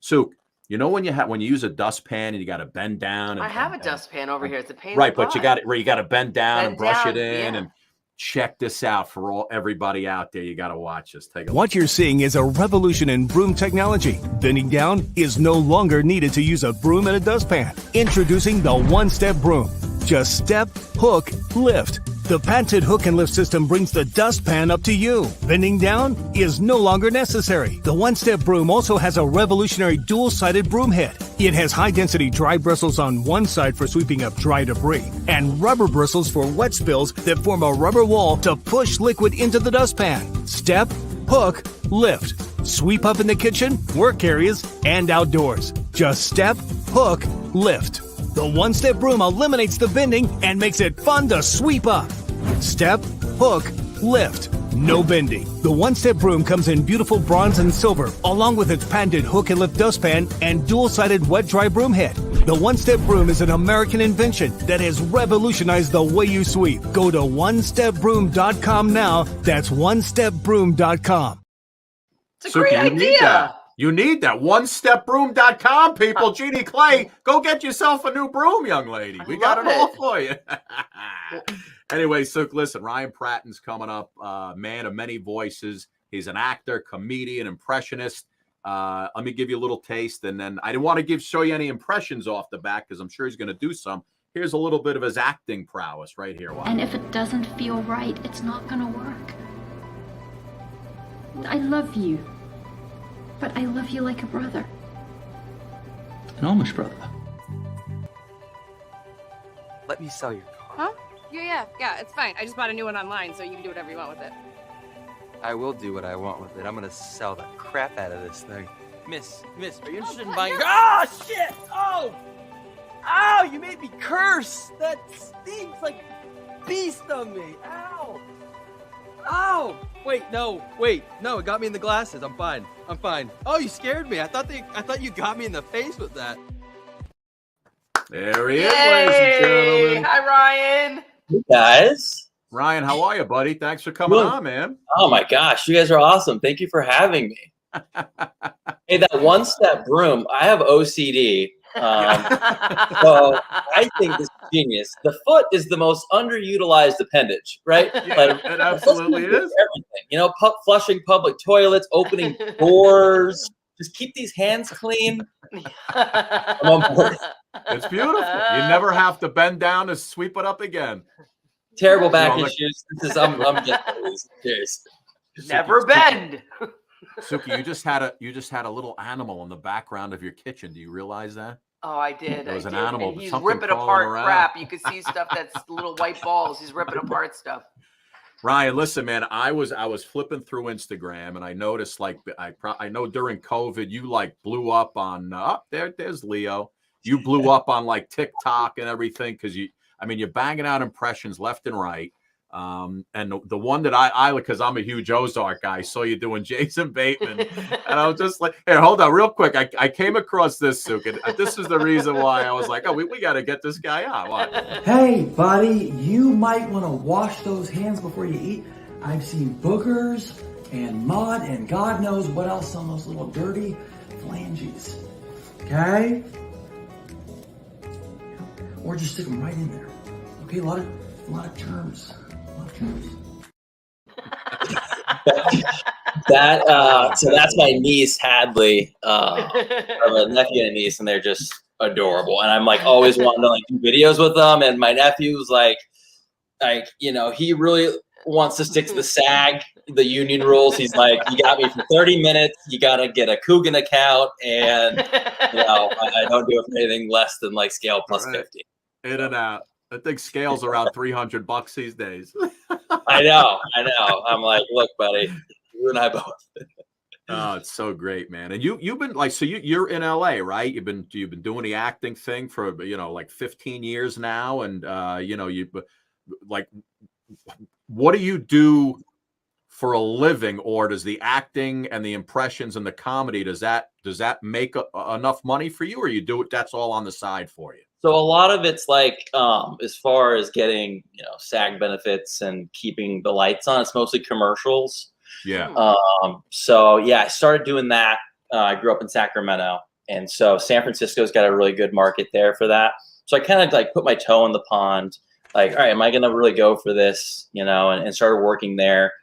Sook, you know when you use a dustpan and you got to bend down. I have a dustpan over here. It's a pain. Right, but you got to bend down and brush it in. Yeah. And check this out for everybody out there. You got to watch this. Take a look. What you're seeing is a revolution in broom technology. Bending down is no longer needed to use a broom and a dustpan. Introducing the one-step broom. Just step, hook, lift. The patented hook and lift system brings the dustpan up to you. Bending down is no longer necessary. The one-step broom also has a revolutionary dual-sided broom head. It has high-density dry bristles on one side for sweeping up dry debris, and rubber bristles for wet spills that form a rubber wall to push liquid into the dustpan. Step, hook, lift. Sweep up in the kitchen, work areas, and outdoors. Just step, hook, lift. The one-step broom eliminates the bending and makes it fun to sweep up. Step, hook, lift. No bending. The one-step broom comes in beautiful bronze and silver, along with its patented hook and lift dustpan and dual-sided wet-dry broom head. The one-step broom is an American invention that has revolutionized the way you sweep. Go to onestepbroom.com now. That's onestepbroom.com. It's a great idea. You need that. OneStepBroom.com, people. Jeannie Clay, go get yourself a new broom, young lady. We got it all for you. Anyway, so listen, Ryan Pratton's coming up, man of many voices. He's an actor, comedian, impressionist. Let me give you a little taste, and then I didn't want to show you any impressions off the bat because I'm sure he's going to do some. Here's a little bit of his acting prowess right here. Wow. And if it doesn't feel right, it's not going to work. I love you. But I love you like a brother. An Amish brother. Let me sell your car. Huh? Yeah, it's fine. I just bought a new one online, so you can do whatever you want with it. I will do what I want with it. I'm gonna sell the crap out of this thing. Miss, are you interested in buying? Oh, shit! Oh! Ow, you made me curse! That stings like a beast on me! Ow! Ow! Wait, no, it got me in the glasses. I'm fine. Oh, you scared me. I thought you got me in the face with that. There he is, ladies and gentlemen. Hi, Ryan. Hey, guys. Ryan, how are you, buddy? Thanks for coming on, man. Oh, my gosh. You guys are awesome. Thank you for having me. Hey, that one-step broom. I have OCD, so I think this is genius. The foot is the most underutilized appendage, right? Yeah, it absolutely is. Everything, you know, flushing public toilets, opening doors. Just keep these hands clean. I'm on board. It's beautiful. You never have to bend down to sweep it up again. Terrible back issues. This is I'm serious. Never bend. Suki, you just had a little animal in the background of your kitchen. Do you realize that? Oh, I did. There was an did. animal. And he's something ripping crawling apart around. crap. You can see stuff that's little white balls. He's ripping apart stuff. Ryan, listen, man, I was flipping through Instagram and I noticed, like, I know during COVID you like blew up on there's Leo. You blew up on like TikTok and everything because you're banging out impressions left and right. And the one that I because I'm a huge Ozark guy, saw you doing Jason Bateman, and I was just like, here, hold on, real quick. I came across this, Suki, and this is the reason why I was like, oh, we got to get this guy on. What? Hey, buddy, you might want to wash those hands before you eat. I've seen boogers and mud and God knows what else on those little dirty phalanges. Okay? Or just stick them right in there. Okay, a lot of germs. So that's my niece Hadley. I have a nephew and a niece, and they're just adorable. And I'm like always wanting to like do videos with them. And my nephew's like he really wants to stick to the SAG, the union rules. He's like, you got me for 30 minutes. You got to get a Coogan account, and I don't do it for anything less than like scale plus 50. In and out. I think scale's around $300 these days. I know. I'm like, look, buddy, you and I both. Oh, it's so great, man. And you've been like, so you're in LA, right? You've been doing the acting thing for like 15 years now, and you like, what do you do for a living, or does the acting and the impressions and the comedy does that make enough money for you, or you do it? That's all on the side for you. So a lot of it's like, as far as getting, SAG benefits and keeping the lights on, it's mostly commercials. Yeah. So yeah, I started doing that. I grew up in Sacramento, and so San Francisco's got a really good market there for that. So I kind of like put my toe in the pond, like, all right, am I going to really go for this, and started working there.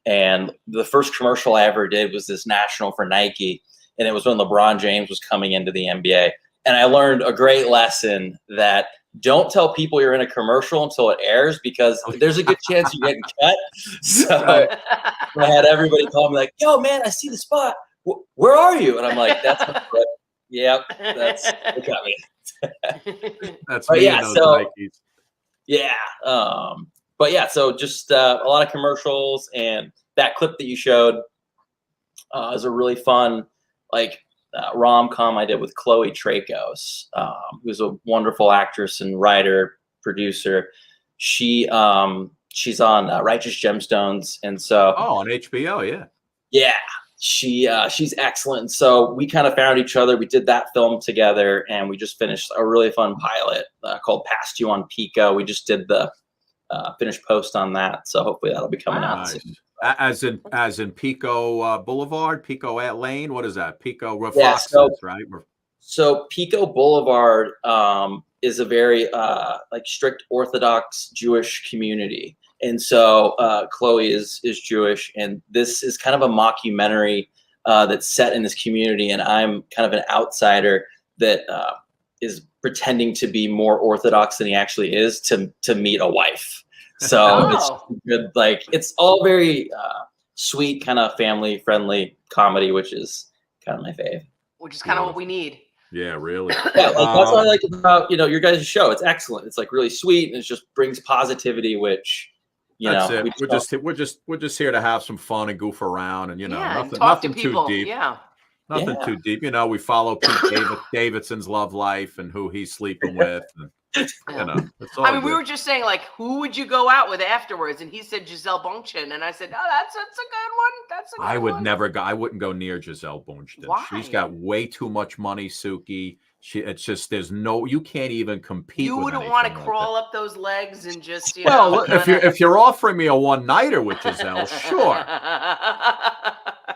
And the first commercial I ever did was this national for Nike, and it was when LeBron James was coming into the NBA. And I learned a great lesson that don't tell people you're in a commercial until it airs, because there's a good chance you're getting cut. So I had everybody call me like, yo, man, I see the spot. Where are you? And I'm like, that's my foot. Yep, it got me. That's me and those Nikes. Yeah. But yeah, so just a lot of commercials, and that clip that you showed is a really fun, like, rom-com I did with Chloe Tracos, who's a wonderful actress and writer, producer. She's on Righteous Gemstones, and so on HBO, yeah, she's excellent. So we kind of found each other. We did that film together, and we just finished a really fun pilot called Past You on Pico. We just did the finished post on that, so hopefully that'll be coming out soon. As in Pico Boulevard, Pico Lane. What is that? Pico right? So Pico Boulevard is a very like strict Orthodox Jewish community, and so Chloe is Jewish, and this is kind of a mockumentary that's set in this community, and I'm kind of an outsider that is pretending to be more Orthodox than he actually is to meet a wife. So it's good. Like, it's all very sweet, kind of family friendly comedy, which is kind of my fave. Which is kind of what we need. Yeah, really. Yeah, like that's what I like about your guys' show. It's excellent. It's like really sweet, and it just brings positivity, which that's it. We're just here to have some fun and goof around, and nothing too deep. Yeah. Nothing too deep. We follow Pete Davidson's love life and who he's sleeping with. And, it's all I mean, we were just saying, like, who would you go out with afterwards? And he said Giselle Bundchen, and I said, oh, that's a good one. That's a good one. I wouldn't go near Giselle Bundchen. Why? She's got way too much money, Suki. It's just you can't even compete. You wouldn't want to crawl up those legs and just if you're offering me a one-nighter with Giselle, sure.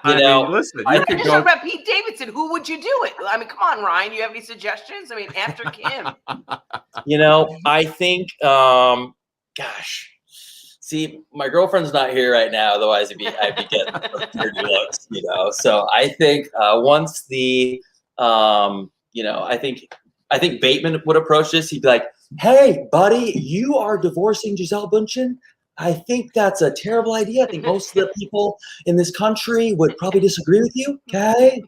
You know, listen, I you could just go. talk about Pete Davidson. Who would you do it? I mean, come on, Ryan. You have any suggestions? I mean, after Kim. You know, I think, gosh, see, my girlfriend's not here right now. Otherwise, I'd be getting dirty looks. You know, so I think once the, you know, I think Bateman would approach this. He'd be like, "Hey, buddy, you are divorcing Gisele Bündchen. I think that's a terrible idea. I think most of the people in this country would probably disagree with you." Okay.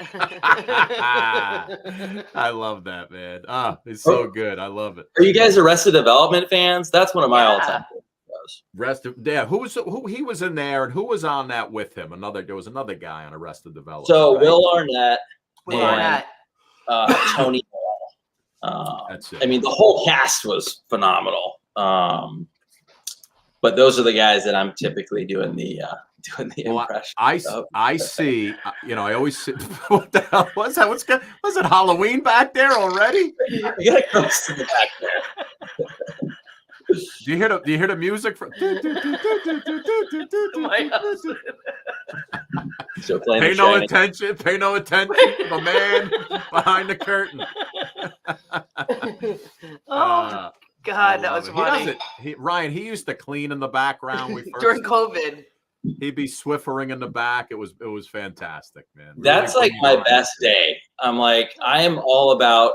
I love that, man. It's so good. I love it. Are you guys Arrested Development fans? That's one of my all-time favorites. Who he was in there, and who was on that with him? There was another guy on Arrested Development. So right? Will Arnett, Arnett. Tony. That's it. I mean, the whole cast was phenomenal. But those are the guys that I'm typically doing the impression. I see. You know, I always see. What the hell was that? Was it Halloween back there already? You got a ghost in the back there. Do you hear the music from? So pay no attention. Pay no attention to the man behind the curtain. Oh God, that was funny. Ryan, he used to clean in the background. During COVID. He'd be Swiffering in the back. It was fantastic, man. Really That's like my best day. I'm like, I am all about,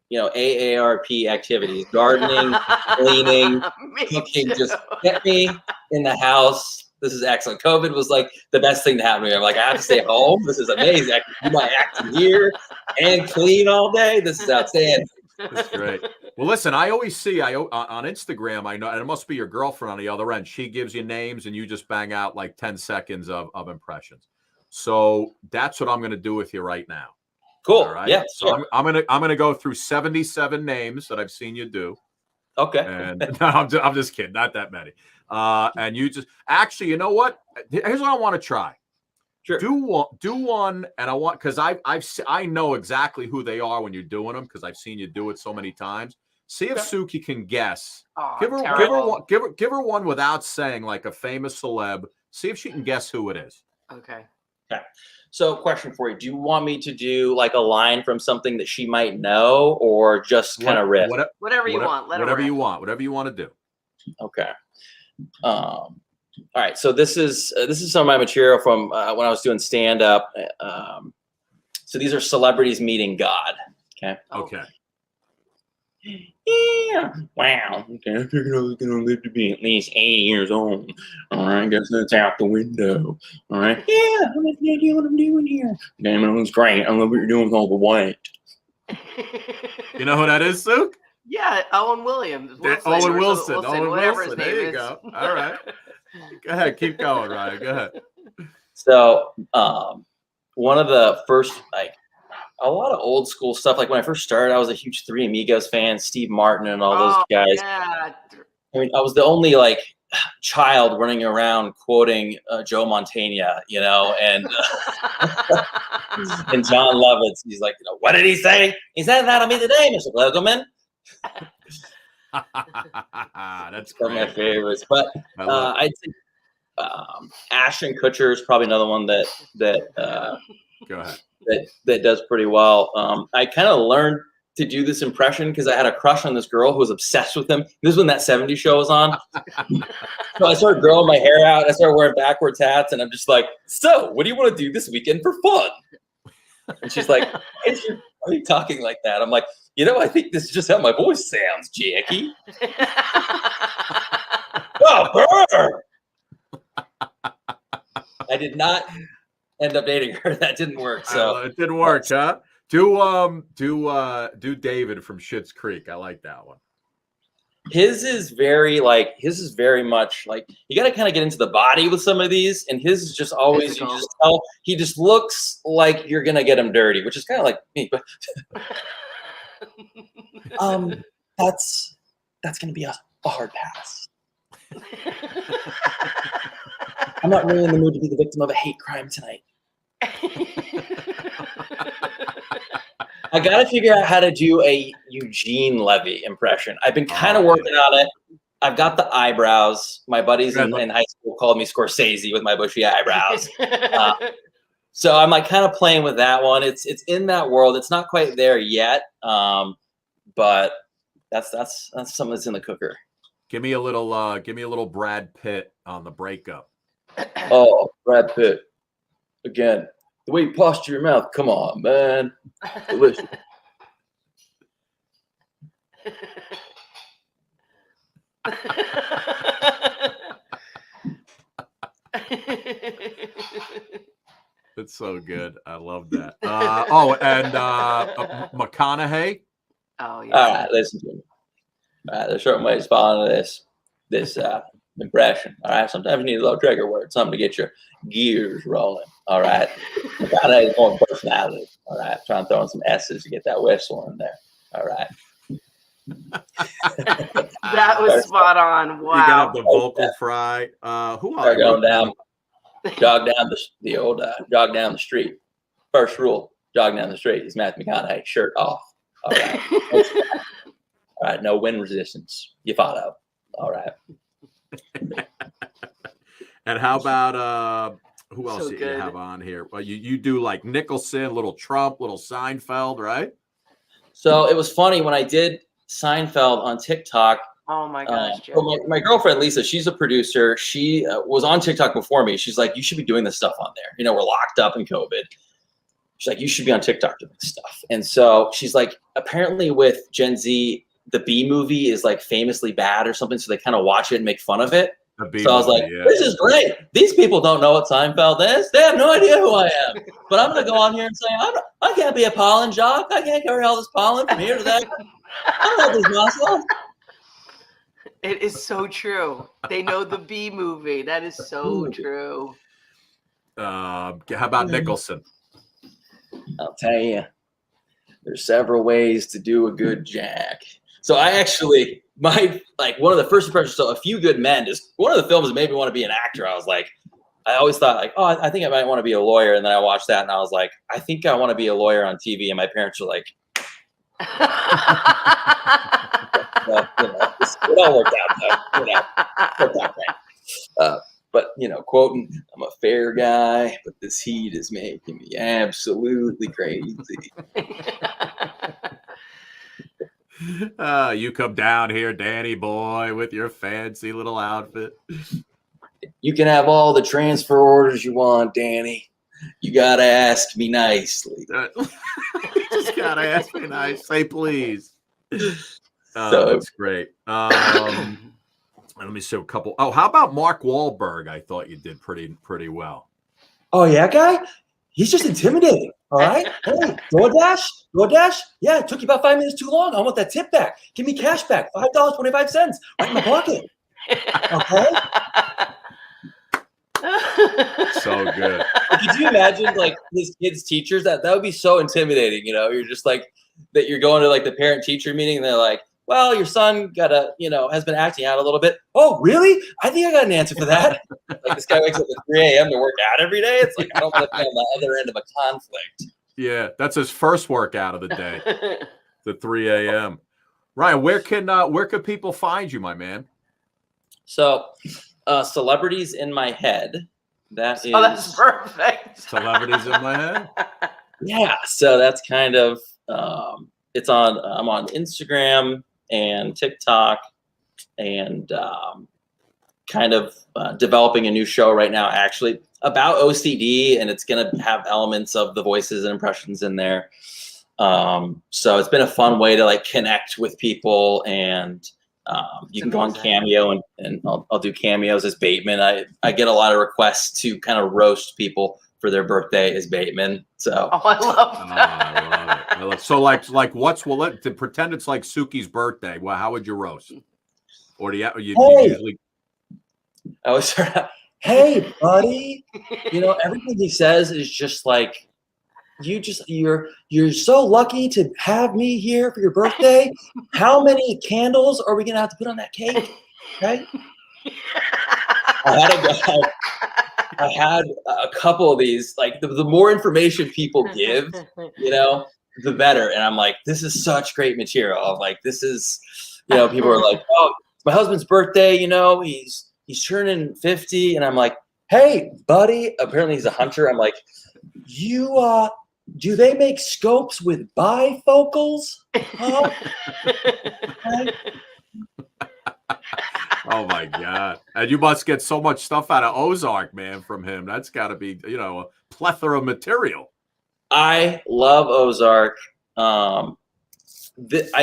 you know, AARP activities, gardening, cleaning, cooking. Just get me in the house. This is excellent. COVID was like the best thing to happen to me. I'm like, I have to stay home. This is amazing. I can do my acting here and clean all day. This is outstanding. That's great. Well, listen, I always see on Instagram, I know, and it must be your girlfriend on the other end. She gives you names and you just bang out like 10 seconds of impressions. So that's what I'm going to do with you right now. Cool. All right. Yeah. So sure. I'm gonna go through 77 names that I've seen you do. Okay. And no, I'm just kidding. Not that many. And you just actually, you know what? Here's what I want to try. Sure. Do one, and I want, because I know exactly who they are when you're doing them, because I've seen you do it so many times. See if Suki can guess. Oh, give her one without saying like a famous celeb. See if she can guess who it is. Okay. Okay. So, question for you: do you want me to do like a line from something that she might know, or just kind of riff? Whatever you want. Whatever you want. Whatever you want to do. Okay. All right, so this is some of my material from when I was doing stand-up. So these are celebrities meeting God. Okay. Okay. Yeah. Wow. Okay. I figured I was gonna live to be at least 80 years old. All right. Guess that's out the window. All right. Yeah. I have no idea what I'm doing here. Damn, it looks great. I love what you're doing with all the white. You know who that is, Suk? Yeah, Owen Williams. Owen Wilson. Whatever his name There you is. go. All right. Go ahead. Keep going, Ryan. Go ahead. So one of the first, like, a lot of old school stuff. Like when I first started, I was a huge Three Amigos fan, Steve Martin and all those guys. Yeah. I mean, I was the only like child running around quoting Joe Montana, you know, and and John Lovitz. He's like, you know, what did he say? He said that to me today, Mr. Legelman. That's one of my favorites. But I'd say Ashton Kutcher is probably another one that go ahead. That does pretty well. I kind of learned to do this impression because I had a crush on this girl who was obsessed with him. This is when that 70s show was on. So I started growing my hair out. I started wearing backwards hats, and I'm just like, so what do you want to do this weekend for fun? And she's like, why are you talking like that? I'm like, you know, I think this is just how my voice sounds, Jackie. Oh, her! I did not end up dating her. That didn't work. So it didn't work, huh? Do David from Schitt's Creek. I like that one. His is very much like you got to kind of get into the body with some of these, and his is just always you just tell he just looks like you're gonna get him dirty, which is kind of like me. But that's gonna be a hard pass. I'm not really in the mood to be the victim of a hate crime tonight. I got to figure out how to do a Eugene Levy impression. I've been kind of working on it. I've got the eyebrows. My buddies in high school called me Scorsese with my bushy eyebrows. So I'm like kind of playing with that one. It's in that world. It's not quite there yet, but that's something that's in the cooker. Give me a little Brad Pitt on the breakup. Oh, Brad Pitt again. The way you posture your mouth. Come on, man. Delicious. It's so good. I love that. And McConaughey. Oh yeah. All right, listen to me. All right, there's a certain way to respond to this impression. All right, sometimes you need a little trigger word, something to get your gears rolling. All right, McConaughey is more personality. All right, trying to throw in some S's to get that whistle in there. All right. That was spot on. Wow. You got the vocal fry. Who else? Going down, jog down the old jog down the street. First rule: jog down the street. Is Matthew McConaughey, shirt off. All right. All right. No wind resistance. You follow. All right. And how about who else So do you good. have on here? Well, you do like Nicholson, little Trump, little Seinfeld, right? So it was funny when I did Seinfeld on TikTok. Oh my gosh, Joe. Well, my girlfriend Lisa, she's a producer. She was on TikTok before me. She's like, you should be doing this stuff on there. You know, we're locked up in COVID. She's like, you should be on TikTok doing this stuff. And so she's like, apparently with Gen Z, the B movie is like famously bad or something. So they kind of watch it and make fun of it. So I was like, this is great. These people don't know what Seinfeld is. They have no idea who I am. But I'm going to go on here and say, I can't be a pollen jock. I can't carry all this pollen from here to there. I don't know these muscles. It is so true. They know the B movie. That is so true. How about Nicholson? I'll tell you, there's several ways to do a good Jack. So I actually, one of the first impressions, so A Few Good Men is one of the films that made me want to be an actor. I was like, I always thought like, oh, I think I might want to be a lawyer. And then I watched that and I was like, I think I want to be a lawyer on TV. And my parents were like, well, it all worked out though. But quoting, I'm a fair guy, but this heat is making me absolutely crazy. You come down here, Danny boy, with your fancy little outfit. You can have all the transfer orders you want, Danny. You gotta ask me nicely. Just gotta ask me nice. Say please. That's great. Let me see a couple. Oh, how about Mark Wahlberg? I thought you did pretty well. Oh yeah, guy. He's just intimidating. All right. Hey, DoorDash. Yeah, it took you about 5 minutes too long. I want that tip back. Give me cash back. $5.25 right in my pocket. Okay. So good. Could you imagine like his kids' teachers? That would be so intimidating. You're just like that. You're going to like the parent-teacher meeting, and they're like, "Well, your son has been acting out a little bit." Oh, really? I think I got an answer for that. Like this guy wakes up at 3 a.m. to work out every day. It's like I don't want to be on the other end of a conflict. Yeah, that's his first workout of the day. The 3 a.m. Ryan, where can people find you, my man? So, celebrities in my head. That is. Oh, that's perfect. Celebrities in my head. Yeah, so that's kind of. It's on. I'm on Instagram and TikTok, and kind of developing a new show right now, actually about OCD, and it's going to have elements of the voices and impressions in there. So it's been a fun way to like connect with people, and you can go on Cameo, and I'll do cameos as Bateman. I get a lot of requests to kind of roast people for their birthday as Bateman. So I love that. I love it. So like to pretend it's like Suki's birthday. Well, how would you roast? Or do you usually? I always start out, hey, buddy. Everything he says is just like, you're so lucky to have me here for your birthday. How many candles are we gonna have to put on that cake? Okay. I had a couple of these. Like the more information people give, the better. And I'm like, this is such great material. I'm like, this is, people are like, oh, my husband's birthday. You know, he's turning 50, and I'm like, hey, buddy. Apparently, he's a hunter. I'm like, you do they make scopes with bifocals? Huh? Oh my God. And you must get so much stuff out of Ozark, man, from him. That's got to be, a plethora of material. I love Ozark. I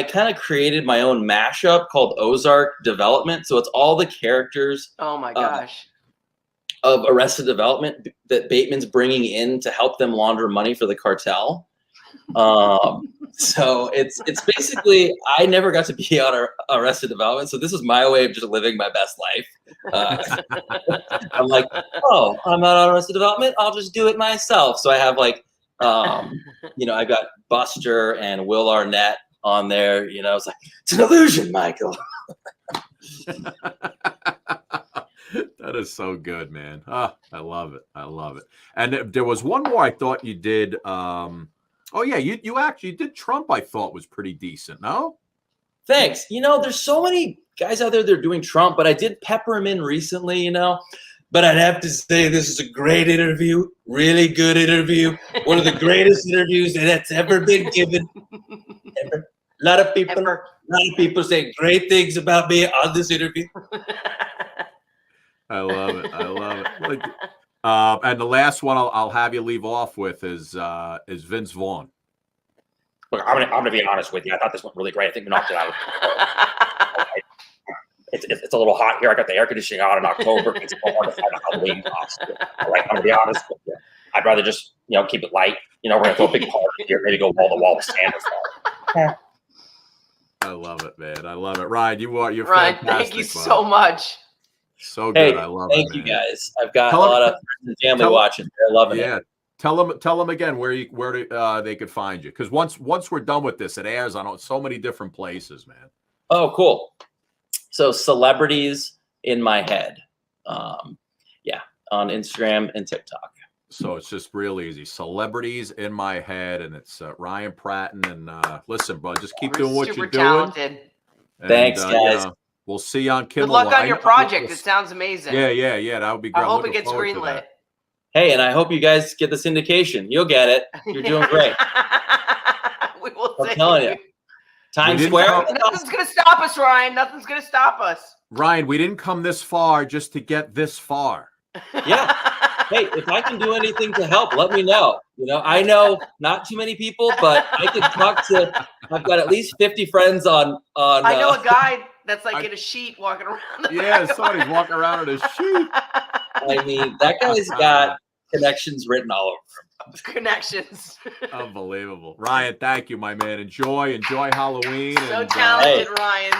kind of created my own mashup called Ozark Development. So it's all the characters. Oh my gosh. Of Arrested Development that Bateman's bringing in to help them launder money for the cartel. So it's basically, I never got to be on Arrested Development, so this is my way of just living my best life. I'm like, oh, I'm not on Arrested Development, I'll just do it myself. So I have like, I got Buster and Will Arnett on there. It's like, it's an illusion, Michael. That is so good, man. Oh, I love it. I love it. And there was one more I thought you did. Oh yeah, you actually did Trump. I thought was pretty decent. No, thanks. There's so many guys out there that are doing Trump, but I did pepper him in recently. But I'd have to say this is a great interview, really good interview, one of the greatest interviews that's ever been given. Ever. A lot of people say great things about me on this interview. I love it. I love it. And the last one I'll have you leave off with is Vince Vaughn. Look, I'm gonna be honest with you. I thought this went really great. I think we knocked it out. It's a little hot here. I got the air conditioning on in October. It's hard to find a Halloween costume. I'm gonna be honest with you. I'd rather just keep it light. We're gonna throw a big party here. Maybe go wall to wall with Santa. I love it, man. I love it. Ryan, you're Ryan, fantastic. thank you so much. So good. Hey, I love it. Thank you guys. I've got a lot of friends and family watching. They're loving it. Tell them again where they could find you, because once we're done with this, it airs on so many different places, man. Oh, cool. So celebrities in my head, on Instagram and TikTok. So it's just real easy. Celebrities in my head, and it's Ryan Pratton. And listen, bro, just keep doing what you're talented. doing. And, thanks, guys. We'll see you on Kimmel. Good luck on your project. It sounds amazing. Yeah. That would be great. I hope it gets greenlit. Hey, and I hope you guys get the syndication. You'll get it. You're doing great. We will. I'm telling you. Times Square. Nothing's gonna stop us, Ryan. Nothing's gonna stop us. Ryan, we didn't come this far just to get this far. Yeah. Hey, if I can do anything to help, let me know. I know not too many people, but I can talk to. I've got at least 50 friends on. I know a guy that's like in a sheet walking around. Somebody's walking around in a sheet. I mean, that guy's got connections written all over him. Connections. Unbelievable. Ryan, thank you, my man. Enjoy Halloween. So talented, Ryan.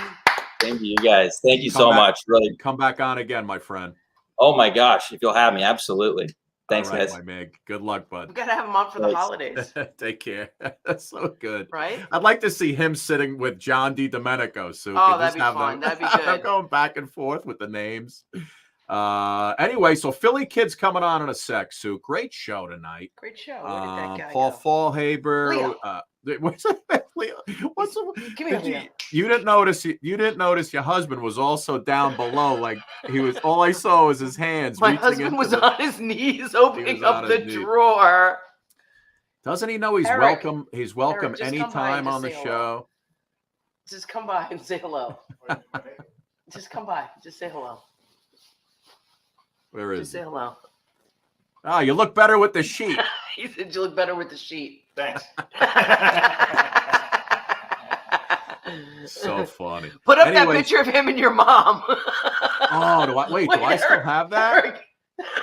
Thank you, guys. Thank you so much. Really. Come back on again, my friend. Oh my gosh, if you'll have me, absolutely. Thanks, all right, guys. My man. Good luck, bud. We gotta have him on for the holidays. Take care. That's so good. Right? I'd like to see him sitting with John DiDomenico. So that'd be fun. That'd be good. Going back and forth with the names. Anyway, so Philly Kid's coming on in a sec, Sue. Great show tonight. Great show. Where did that guy Paul go? Fallhaber. What's Leo? Give me Leo. You didn't notice. You didn't notice your husband was also down below. Like he was. All I saw was his hands. My husband was on his knees opening up the drawer. Doesn't he know he's Eric, welcome? He's welcome Eric, anytime on the show. Just come by and say hello. Just come by. Just say hello. Where is Just say hello. Oh, you look better with the sheet. He said you look better with the sheet. Thanks. So funny. Put up that picture of him and your mom. Oh, do I still have that? Eric.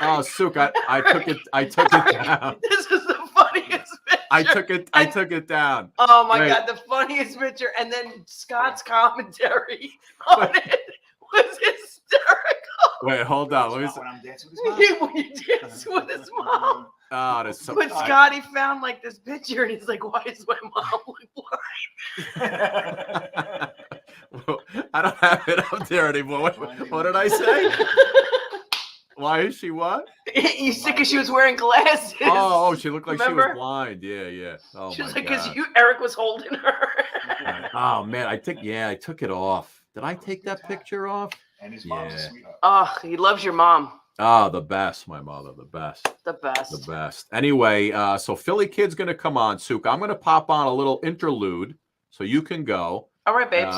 Oh, Suk, I took it down. This is the funniest picture. I took it down. Oh my God, the funniest picture. And then Scott's commentary on it was hysterical. Wait, hold on. Let me see. When I'm dancing with his mom. When you dance with his mom. Oh, that's so But Scotty found like this picture and he's like, why is my mom blind? Well, I don't have it up there anymore. What did I say? Why is she what? You said because she was wearing glasses. Oh, she looked like Remember? she was blind. Yeah. Oh, she was my like, because God. Eric was holding her. Oh, man. I took it off. Did I take that picture off? And his mom's a sweetheart. Oh, he loves your mom. Oh, the best, my mother, the best. The best. The best. Anyway, so Philly Kid's going to come on, Suka. I'm going to pop on a little interlude so you can go. All right, babes.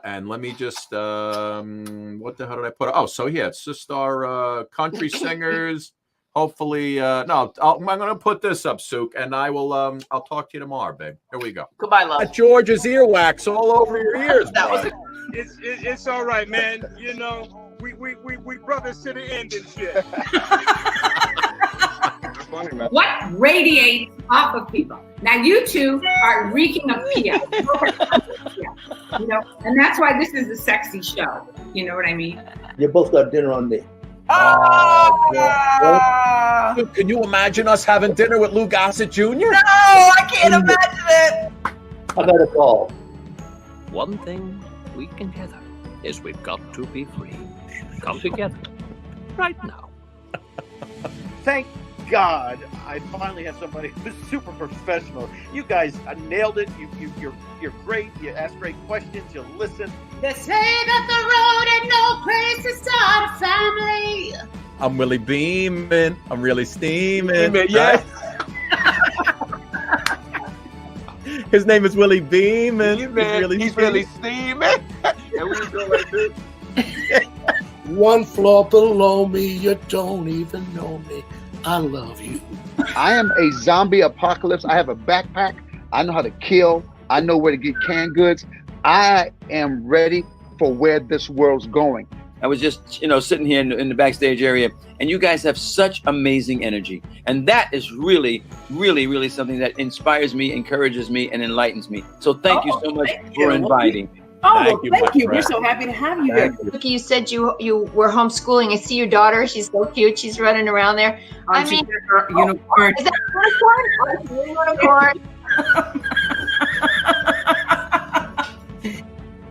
And let me just, what the hell did I put? Oh, so yeah, it's just our country singers. Hopefully, I'm going to put this up, Suk, and I will, I'll talk to you tomorrow, babe. Here we go. Goodbye, love. George's earwax all over your ears. That was It's all right, man. You know, we brothers to the end and shit. Funny, man. What radiates off of people? Now you two are reeking of Pia. You know, and that's why this is a sexy show. You know what I mean? You both got dinner on me. Can you imagine us having dinner with Lou Gossett Jr.? No, I can't imagine it. I got a call. One thing we can gather is we've got to be free. Come together right now. Thank God I finally have somebody who's super professional. You guys nailed it. You're great. You ask great questions. You listen. They say that the road ain't no place to start a family. I'm really beaming. I'm really steaming. Yeah. His name is Willie Beeman. He's really steaming. And we go like this. One floor below me, you don't even know me. I love you. I am a zombie apocalypse. I have a backpack. I know how to kill. I know where to get canned goods. I am ready for where this world's going. I was just, sitting here in the backstage area, and you guys have such amazing energy. And that is really, really, really something that inspires me, encourages me, and enlightens me. So thank you so much for inviting me. Thank you. We're so happy to have you here. Suki, you said you were homeschooling. I see your daughter. She's so cute. She's running around there. I mean, unicorn. Is that a unicorn?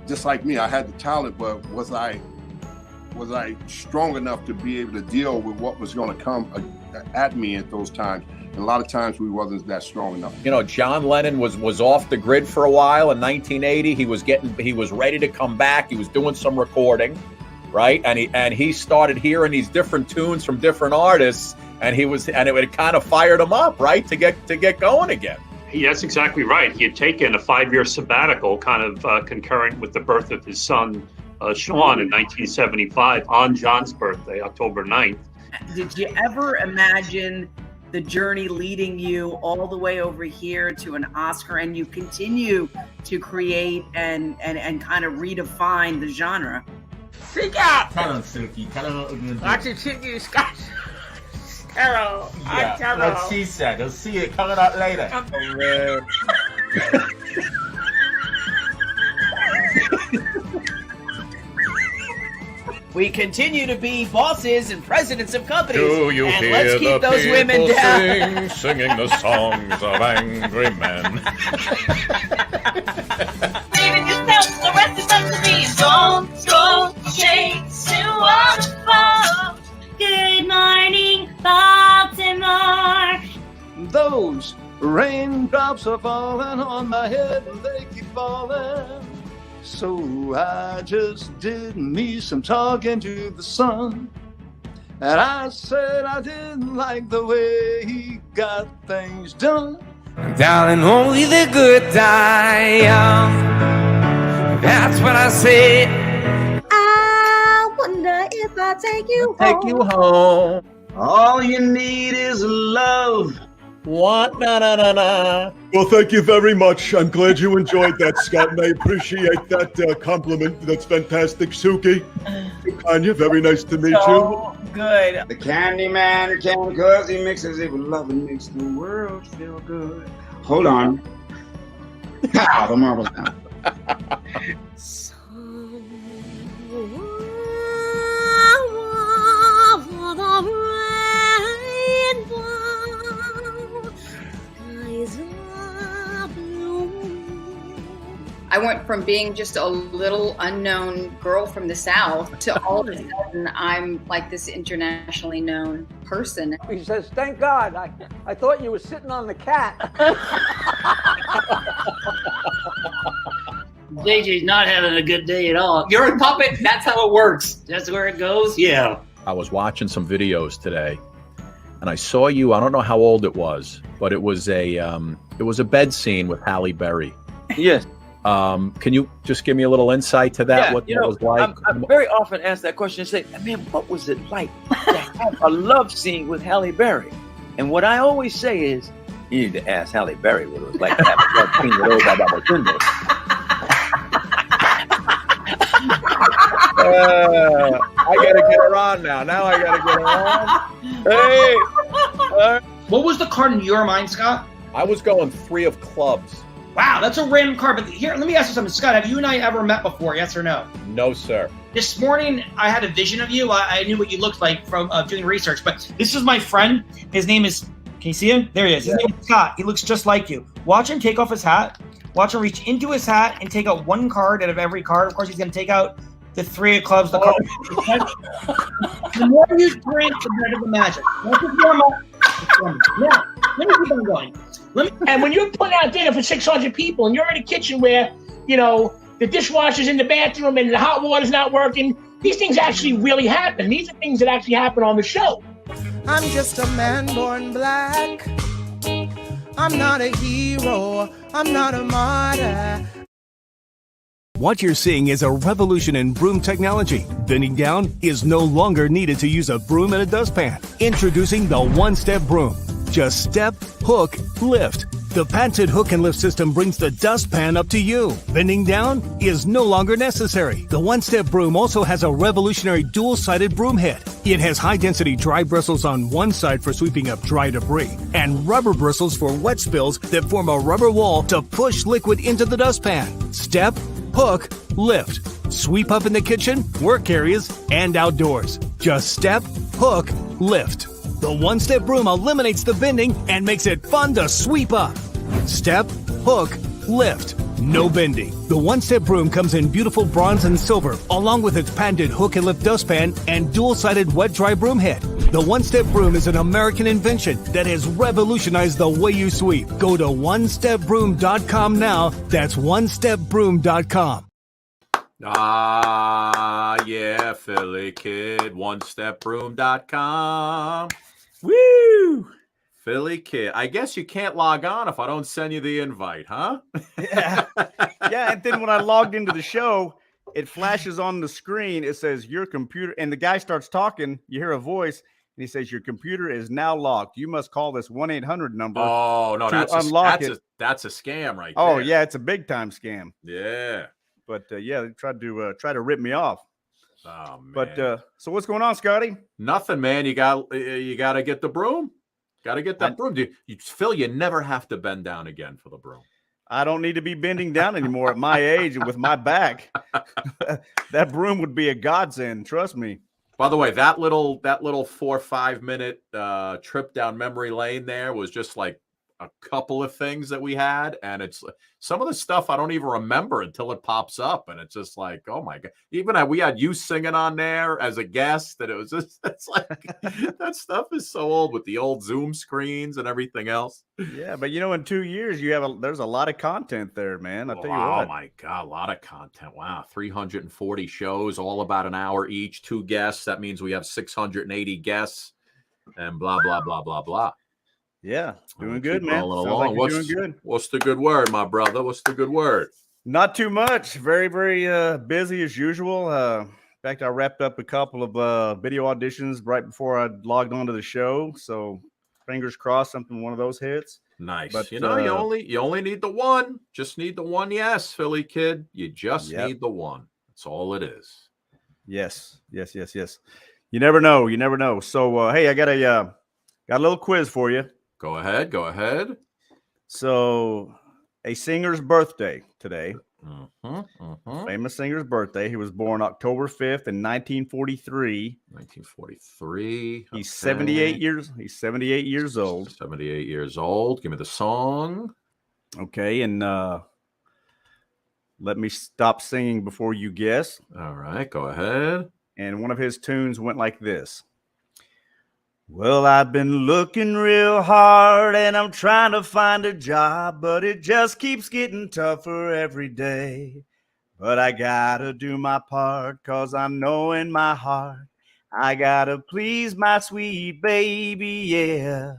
Just like me, I had the talent, but was I strong enough to be able to deal with what was going to come at me at those times? And a lot of times we wasn't that strong enough. John Lennon was off the grid for a while in 1980. He was ready to come back. He was doing some recording, right? And he started hearing these different tunes from different artists, and it kind of fired him up, right, to get going again. That's exactly right. He had taken a 5-year sabbatical, kind of concurrent with the birth of his son, Sean, in 1975, on John's birthday, October 9th. Did you ever imagine the journey leading you all the way over here to an Oscar, and you continue to create and kind of redefine the genre? Freak out! Tell him, Suki. Tell him what we're going to do. Watch it, Suki Scott. Carol. Yeah, Carol. what she said. You'll see it coming out later. We continue to be bosses and presidents of companies. Do you and hear let's keep the those women people down. singing the songs of angry men? Leaving yourself, the rest is up to me. Don't go chasing waterfalls. Good morning, Baltimore. Those raindrops are falling on my head and they keep falling. So I just did me some talking to the sun. And I said I didn't like the way he got things done. Darling, only the good die young. That's what I said. I wonder if I take you home. Take you home. All you need is love. What? Na. Well, thank you very much. I'm glad you enjoyed that, Scott, and I appreciate that compliment. That's fantastic, Suki. Kanya, very nice to meet you. Good. The candy man who came because he mixes it with love and makes the world feel good. Hold on. Pow, the marbles down. I went from being just a little unknown girl from the South to all of a sudden I'm like this internationally known person. He says, thank God, I thought you were sitting on the cat. JJ's not having a good day at all. You're a puppet. That's how it works. That's where it goes. Yeah. I was watching some videos today, and I saw you. I don't know how old it was, but it was a bed scene with Halle Berry. Yes. Can you just give me a little insight to that? Yeah, what that was like? I'm very often asked that question and say, man, what was it like to have a love scene with Halle Berry? And what I always say is, you need to ask Halle Berry what it was like to have a love scene with Olga Babatunde. I gotta get her on now. Now I gotta get her on. Hey. What was the card in your mind, Scott? I was going 3 of clubs. Wow, that's a random card. But here, let me ask you something. Scott, have you and I ever met before? Yes or no? No, sir. This morning, I had a vision of you. I knew what you looked like from doing research. But this is my friend. His name is, can you see him? There he is. His name is Scott. He looks just like you. Watch him take off his hat. Watch him reach into his hat and take out 1 card out of every card. Of course, he's going to take out the 3 of clubs. The card. The more you drink, the better the magic. That's just normal. Now, let me keep on going. And when you're putting out dinner for 600 people and you're in a kitchen where, you know, the dishwasher's in the bathroom and the hot water's not working, these things actually really happen. These are things that actually happen on the show. I'm just a man born black. I'm not a hero. I'm not a martyr. What you're seeing is a revolution in broom technology. Bending down is no longer needed to use a broom and a dustpan. Introducing the one-step broom. Just step, hook, lift. The patented hook and lift system brings the dustpan up to you. Bending down is no longer necessary. The one-step broom also has a revolutionary dual-sided broom head. It has high-density dry bristles on one side for sweeping up dry debris, and rubber bristles for wet spills that form a rubber wall to push liquid into the dustpan. Step, hook, lift. Sweep up in the kitchen, work areas, and outdoors. Just step, hook, lift. The one-step broom eliminates the bending and makes it fun to sweep up. Step, hook, lift. No bending. The one-step broom comes in beautiful bronze and silver, along with its patented hook and lift dustpan and dual-sided wet-dry broom head. The one-step broom is an American invention that has revolutionized the way you sweep. Go to onestepbroom.com now. That's onestepbroom.com. Ah, yeah, Philly Kid, onestepbroom.com. Woo! Philly Kid. I guess you can't log on if I don't send you the invite, huh? Yeah. Yeah, and then when I logged into the show, it flashes on the screen. It says your computer, and the guy starts talking. You hear a voice, and he says, your computer is now locked. You must call this 1-800 number. Oh, no, to unlock it. That's a scam right there. Oh, yeah, it's a big-time scam. Yeah. But, yeah, they tried to rip me off. Oh, man. But so what's going on, Scotty? Nothing, man. You got to get the broom. Got to get that broom. Phil, you never have to bend down again for the broom. I don't need to be bending down anymore at my age and with my back. That broom would be a godsend. Trust me. By the way, that little 4 or 5 minute trip down memory lane there was just like a couple of things that we had, and it's some of the stuff I don't even remember until it pops up, and it's just like, oh my god! Even we had you singing on there as a guest, and it was just, it's like that stuff is so old with the old Zoom screens and everything else. Yeah, but in 2 years there's a lot of content there, man. I'll tell you what. Oh my god, a lot of content! Wow, 340 shows, all about an hour each, 2 guests. That means we have 680 guests, and blah blah blah blah blah. Yeah, doing good, man. Sounds like you're doing good. What's the good word, my brother? What's the good word? Not too much. Very, very busy as usual. In fact, I wrapped up a couple of video auditions right before I logged onto the show. So fingers crossed, one of those hits. Nice. But you only need the one. Just need the one. Yes, Philly Kid. You just need the one. That's all it is. Yes. You never know. So hey, I got a little quiz for you. Go ahead. So, a singer's birthday today. Famous singer's birthday. He was born October 5th in 1943. 1943. He's 78 years. He's 78 years old. 78 years old. Give me the song. Okay, and Let me stop singing before you guess. All right, go ahead. And one of his tunes went like this. Well, I've been looking real hard and I'm trying to find a job, but it just keeps getting tougher every day. But I gotta do my part, 'cause I know in my heart I gotta please my sweet baby, yeah.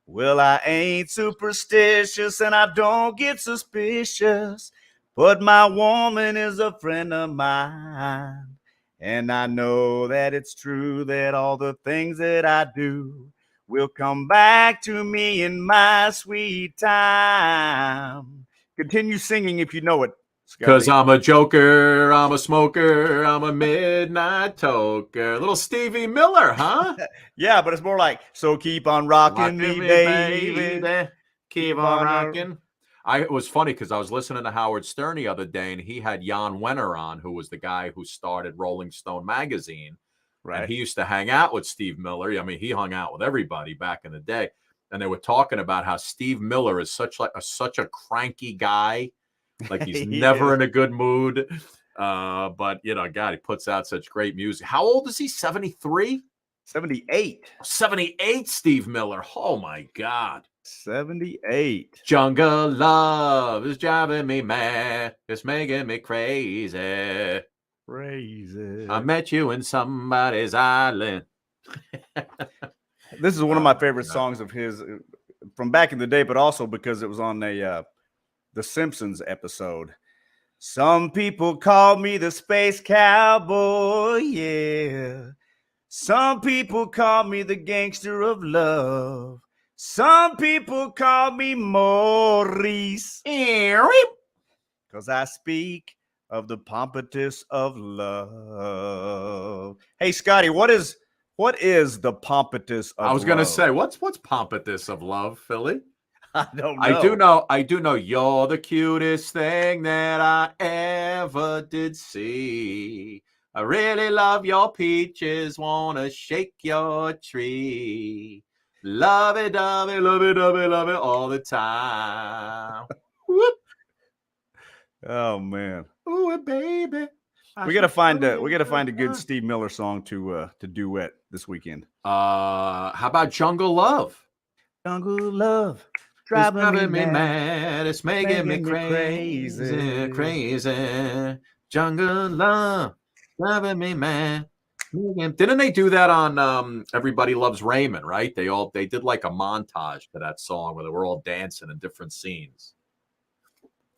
Well, I ain't superstitious and I don't get suspicious, but my woman is a friend of mine. And I know that it's true that all the things that I do will come back to me in my sweet time. Continue singing if you know it, Because Scotty. I'm a joker, I'm a smoker, I'm a midnight toker. Little Stevie Miller, huh? Yeah, but it's more like, so keep on rocking me, baby. Keep on rocking. It was funny because I was listening to Howard Stern the other day, and he had Jan Wenner on, who was the guy who started Rolling Stone magazine. Right. And he used to hang out with Steve Miller. I mean, he hung out with everybody back in the day. And they were talking about how Steve Miller is such a cranky guy. Like he's never in a good mood. But, God, he puts out such great music. How old is he? 73? 78. 78, Steve Miller. Oh, my God. 78. Jungle love is driving me mad. It's making me crazy. Crazy. I met you in somebody's island. This is one of my favorite songs of his from back in the day, but also because it was on the Simpsons episode. Some people call me the space cowboy, yeah. Some people call me the gangster of love. Some people call me Maurice. Because I speak of the pompatus of love. Hey, Scotty, what is the pompatus of love? I was going to say, what's pompatus of love, Philly? I don't know. I do know you're the cutest thing that I ever did see. I really love your peaches, wanna shake your tree. Love it, love it, love it, love it, love it all the time. Whoop. Oh man. Ooh, baby. We gotta find a good Steve Miller song to duet this weekend. How about Jungle Love? Jungle Love. It's driving me mad. It's making me crazy, crazy. Jungle Love. Driving me mad. Didn't they do that on Everybody Loves Raymond, right? They did like a montage to that song where they were all dancing in different scenes.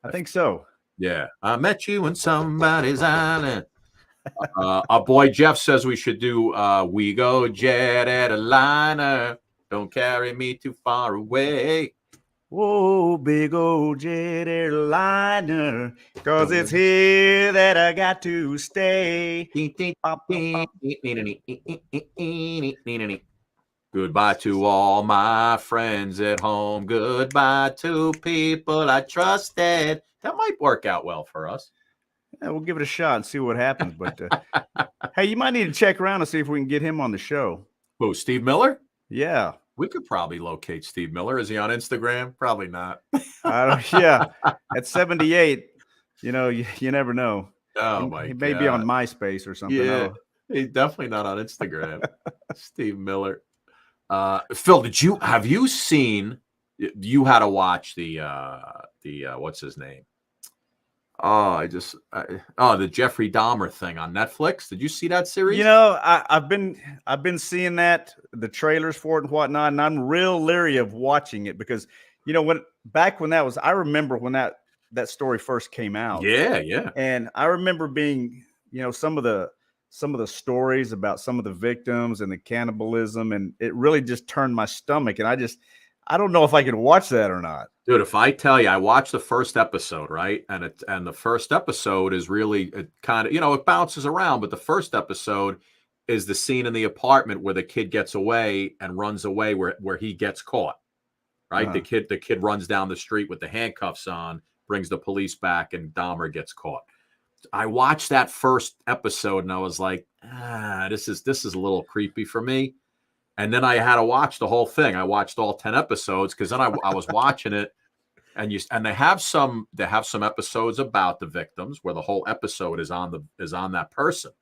I think so. Yeah. I met you in somebody's island. Our boy Jeff says we should do We Go Jet at a Liner. Don't carry me too far away. Whoa, big old jet airliner, 'cause it's here that I got to stay. Goodbye to all my friends at home. Goodbye to people I trusted. That might work out well for us. Yeah, we'll give it a shot and see what happens. But hey, you might need to check around and see if we can get him on the show. Who, Steve Miller? Yeah. We could probably locate Steve Miller. Is he on Instagram? Probably not. Yeah. At 78, you never know. Oh, my God. He may be on MySpace or something. Yeah. He's definitely not on Instagram. Steve Miller. Phil, have you seen? You had to watch the what's his name? The Jeffrey Dahmer thing on Netflix. Did you see that series? I've been seeing the trailers for it and whatnot, and I'm real leery of watching it because I remember when that story first came out. Yeah. And I remember being, some of the stories about some of the victims and the cannibalism, and it really just turned my stomach. And I don't know if I could watch that or not. Dude, if I tell you, I watched the first episode, right? And the first episode is really kind of, it bounces around, but the first episode is the scene in the apartment where the kid gets away and runs away where he gets caught, right? Uh-huh. The kid runs down the street with the handcuffs on, brings the police back, and Dahmer gets caught. I watched that first episode and I was like, this is a little creepy for me. And then I had to watch the whole thing. I watched all 10 episodes because then I was watching it And they have some episodes about the victims where the whole episode is on that person.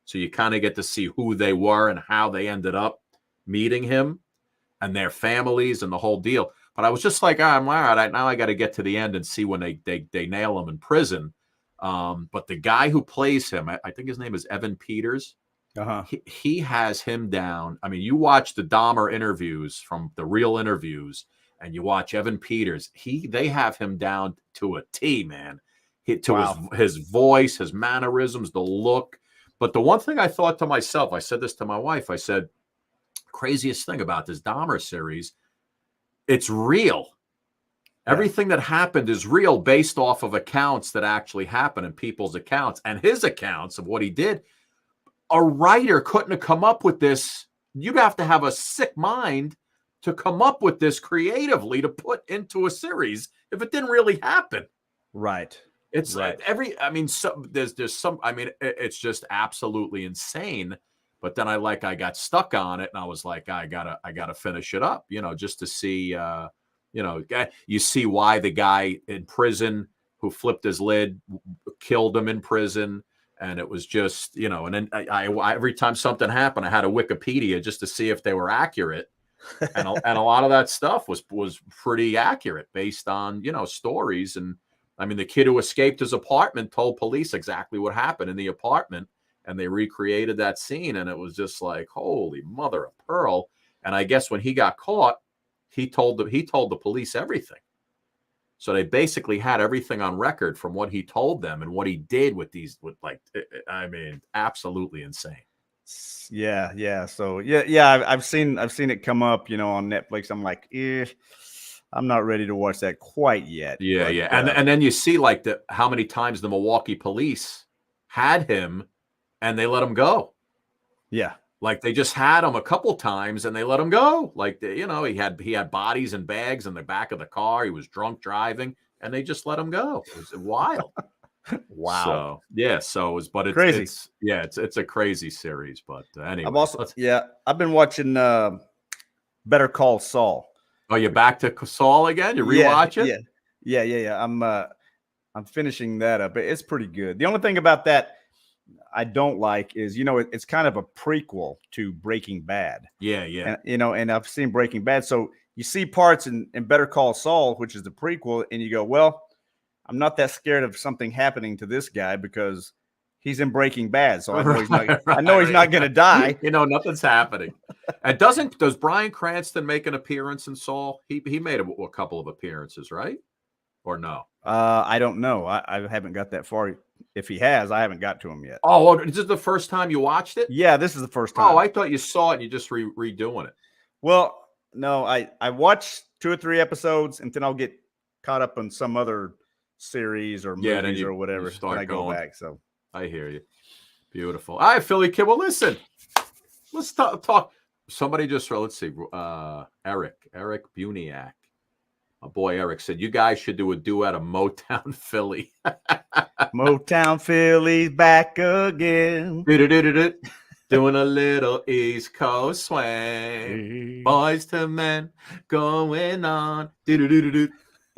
So you kind of get to see who they were and how they ended up meeting him and their families and the whole deal. But I was just like, I'm all right. Now I got to get to the end and see when they nail him in prison. But the guy who plays him, I think his name is Evan Peters. He has him down. I mean, you watch the Dahmer interviews from the real interviews, and you watch Evan Peters. They have him down to a T, man. His voice, his mannerisms, the look. But the one thing I thought to myself, I said this to my wife. I said, craziest thing about this Dahmer series, it's real. Everything that happened is real based off of accounts that actually happened and people's accounts and his accounts of what he did. A writer couldn't have come up with this. You'd have to have a sick mind to come up with this creatively to put into a series if it didn't really happen. Right. It's right. There's some, I mean, it's just absolutely insane. But then I got stuck on it and I was like, I gotta finish it up, just to see, you see why the guy in prison who flipped his lid killed him in prison. And it was just, and then I every time something happened, I had a Wikipedia just to see if they were accurate. And a lot of that stuff was pretty accurate based on, stories. And I mean, the kid who escaped his apartment told police exactly what happened in the apartment, and they recreated that scene. And it was just like, holy mother of pearl. And I guess when he got caught, he told the police everything. So they basically had everything on record from what he told them and what he did absolutely insane. Yeah. So yeah. I've seen it come up, on Netflix. I'm like, I'm not ready to watch that quite yet. Yeah, but, yeah. And then you see how many times the Milwaukee police had him and they let him go. Yeah. Like they just had him a couple times and they let him go. Like, he had bodies and bags in the back of the car. He was drunk driving and they just let him go. It was wild. Wow. So, yeah. So it's crazy. It's a crazy series. But anyway, I've been watching Better Call Saul. Oh, you're back to Saul again? You rewatch it? Yeah. I'm finishing that up. It's pretty good. The only thing about that I don't like is, it's kind of a prequel to Breaking Bad. Yeah. And I've seen Breaking Bad. So you see parts in Better Call Saul, which is the prequel, and you go, well, I'm not that scared of something happening to this guy because he's in Breaking Bad. So I know he's not going to die. Nothing's happening. And does Bryan Cranston make an appearance in Saul? He made a couple of appearances, right? Or no? I don't know. I haven't got that far. If he has, I haven't got to him yet. Oh, is this the first time you watched it? Yeah, this is the first time. Oh, I thought you saw it and you just redoing it. Well, no, I watched 2 or 3 episodes and then I'll get caught up on some other series or movies or whatever when I go back. So I hear you. Beautiful. All right, Philly kid. Well, listen, let's talk. Somebody just let's see. Eric Buniak. My boy Eric said you guys should do a duet of Motown Philly. Motown Philly's back again. Doing a little East Coast swing. Boys to men going on.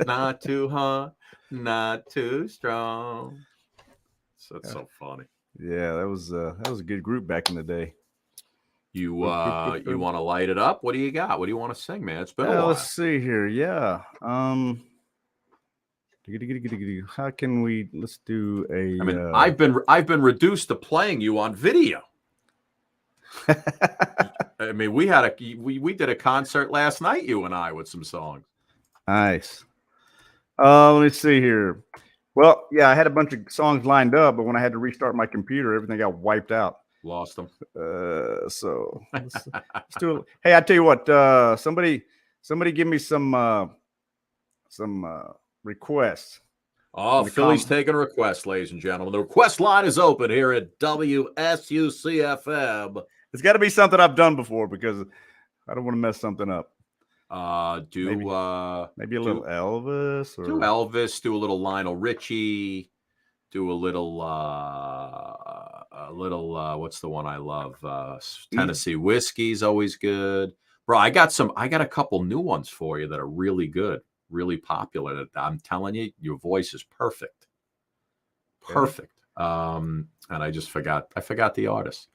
Not too hard, not too strong. So it's so funny. Yeah, that was a good group back in the day. You want to light it up? What do you got? What do you want to sing, man? It's been a while. Let's see here. Yeah. How can we? Let's do a. I mean, I've been reduced to playing you on video. I mean, we did a concert last night, you and I, with some songs. Nice. Let me see here. Well, yeah, I had a bunch of songs lined up, but when I had to restart my computer, everything got wiped out. Lost them. So let's do it. Hey, I tell you what. Somebody give me some requests. Oh, Philly's taking a request, ladies and gentlemen. The request line is open here at WSUCFM. It's got to be something I've done before because I don't want to mess something up. Maybe a little Elvis. Or... Do Elvis. Do a little Lionel Richie. Do a little what's the one I love? Tennessee Whiskey's always good. Bro, I got a couple new ones for you that are really good. really popular. I'm telling you, your voice is perfect. Perfect. And I forgot the artist.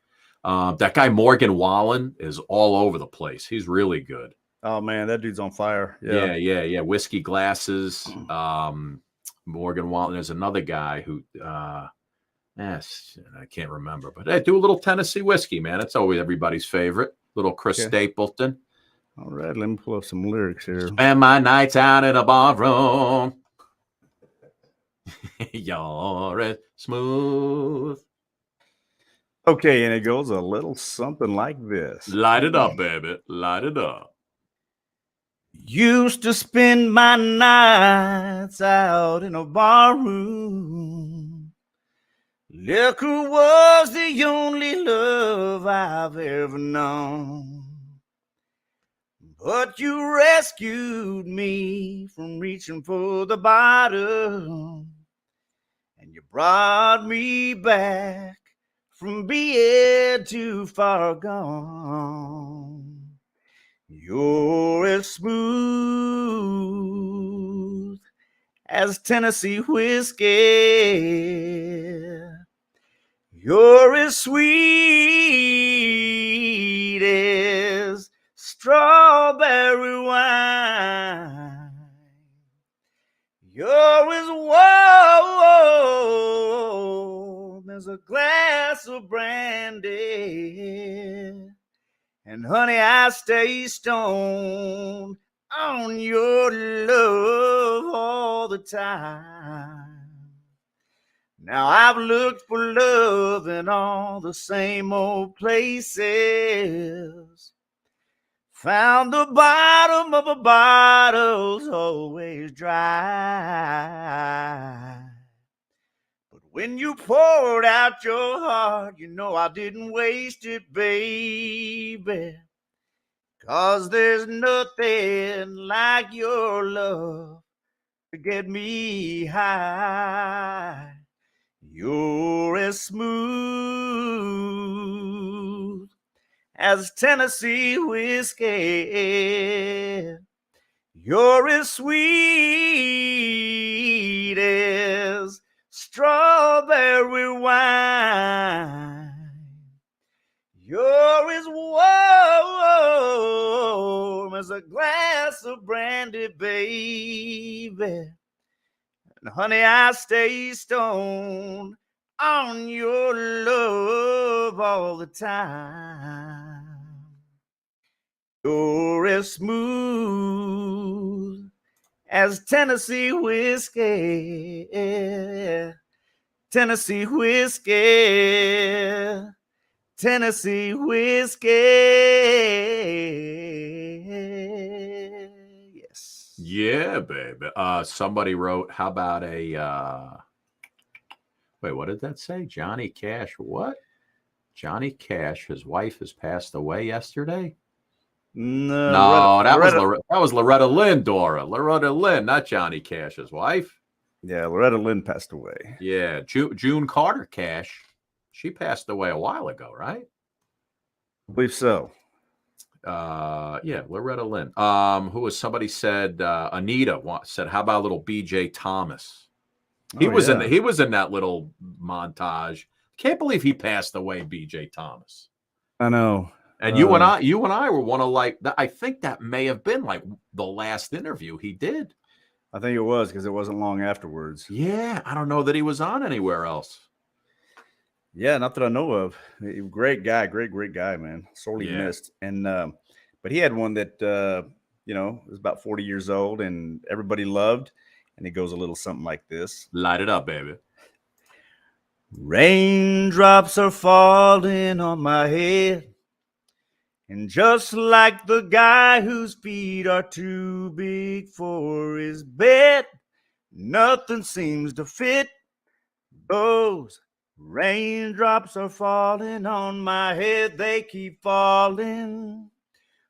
That guy Morgan Wallen is all over the place. He's really good. Oh man, that dude's on fire. Yeah. Whiskey glasses. Morgan Wallen. There's another guy who yes, I can't remember, but hey, do a little Tennessee whiskey, man. It's always everybody's favorite. Little Chris Stapleton. All right, let me pull up some lyrics here. Spend my nights out in a barroom. You're smooth. Okay, and it goes a little something like this. Light it up, baby. Light it up. Used to spend my nights out in a barroom. Liquor was the only love I've ever known. But you rescued me from reaching for the bottom. And you brought me back from being too far gone. You're as smooth as Tennessee whiskey. You're as sweet as strawberry wine. You're as warm as a glass of brandy. And honey, I stay stoned on your love all the time. Now I've looked for love in all the same old places. Found the bottom of a bottle's always dry. But when you poured out your heart, you know I didn't waste it, baby. 'Cause there's nothing like your love to get me high. You're as smooth as Tennessee whiskey. You're as sweet as strawberry wine. You're as warm as a glass of brandy, baby. And honey, I stay stoned on your love all the time. You're as smooth as Tennessee whiskey. Tennessee whiskey. Tennessee whiskey. Yeah, baby. Somebody wrote, how about a wait, what did that say? Johnny Cash. What? Johnny Cash, his wife has passed away yesterday? No, that was Loretta Lynn, Dora. Loretta Lynn, not Johnny Cash's wife. Yeah, Loretta Lynn passed away. Yeah, June Carter Cash. She passed away a while ago, right? I believe so. Yeah, Loretta Lynn. Who was somebody said Anita said, how about a little BJ Thomas? He was in that little montage. Can't believe he passed away, BJ Thomas. I know. And you and I were one of like I think that may have been like the last interview he did. I think it was because it wasn't long afterwards. Yeah, I don't know that he was on anywhere else. Yeah, not that I know of. Great guy, great guy, man. Sorely missed. And but he had one that was about 40 years old and everybody loved. And it goes a little something like this. Light it up, baby. Raindrops are falling on my head. And just like the guy whose feet are too big for his bed, nothing seems to fit. Those raindrops are falling on my head. They keep falling.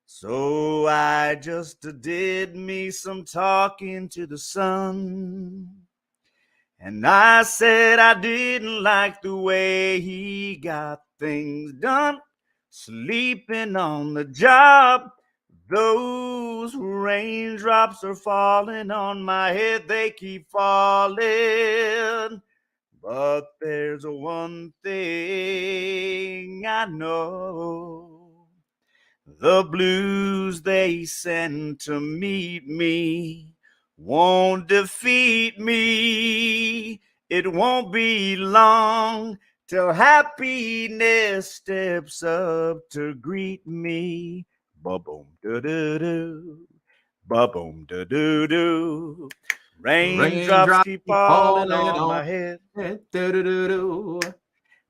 So I just did me some talking to the sun. And I said I didn't like the way he got things done. Sleeping on the job, Those raindrops are falling on my head, they keep falling. But there's one thing I know. The blues they send to meet me won't defeat me. It won't be long till happiness steps up to greet me. Ba-boom, da-da-do. Ba-boom, da-do-do. Raindrops keep falling on my head. Do-do-do-do.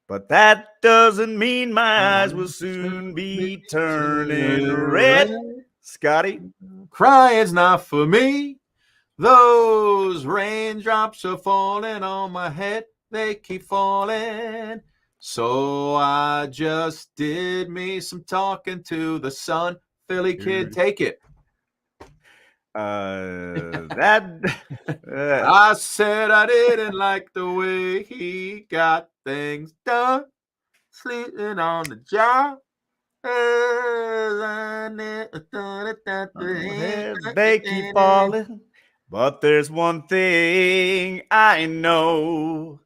But that doesn't mean my eyes will soon be turning red. Scotty? Crying's not for me. Those raindrops are falling on my head. They keep falling. So I just did me some talking to the sun. Philly kid, take it. I said I didn't like the way he got things done. Sleeping on the job. They keep falling. But there's one thing I know.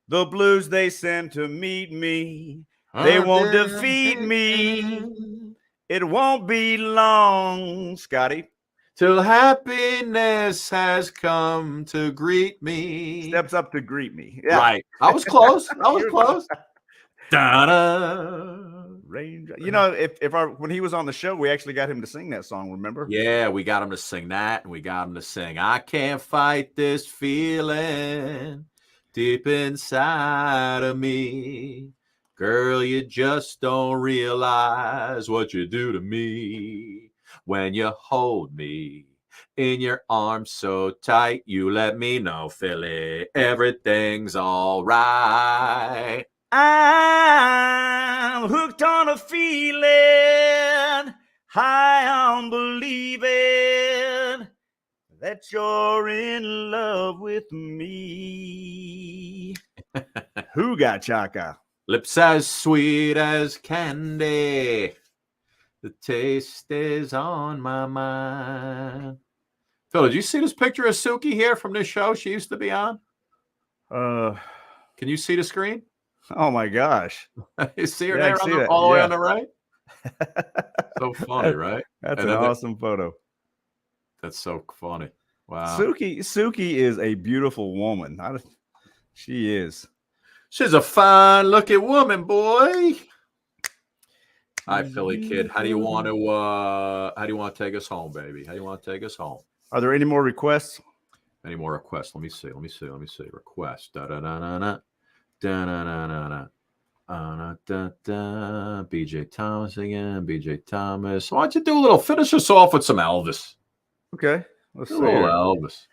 The blues they send to meet me, they won't defeat me. It won't be long, Scotty, till happiness has come to greet me. Steps up to greet me. Yeah. Right. I was close. I was close. Da-da. You know, when he was on the show, we actually got him to sing that song, remember? Yeah, we got him to sing that, and we got him to sing I Can't Fight This Feeling Deep Inside of Me. Girl, you just don't realize what you do to me when you hold me in your arms so tight. You let me know, Philly, everything's all right. I'm hooked on a feeling, high on believing that you're in love with me. Who got Chaka? Lips as sweet as candy. The taste is on my mind. Phil, did you see this picture of Suki here from this show she used to be on? Can you see the screen? Oh my gosh. You see her Yeah, I there see on that. all the way Yeah. on the right? So funny, right? That's And an then the- awesome photo. That's so funny. Wow. Suki is a beautiful woman. She is. She's a fine looking woman, boy. All right, Philly kid. How do you want to take us home, baby? How do you want to take us home? Are there any more requests? Any more requests? Let me see. Request. Da-da-da-da-da. Da-da-da-da-da. BJ Thomas again. BJ Thomas. Why don't you do a little, finish us off with some Elvis? Okay. Let's Do see. a little here. Elvis.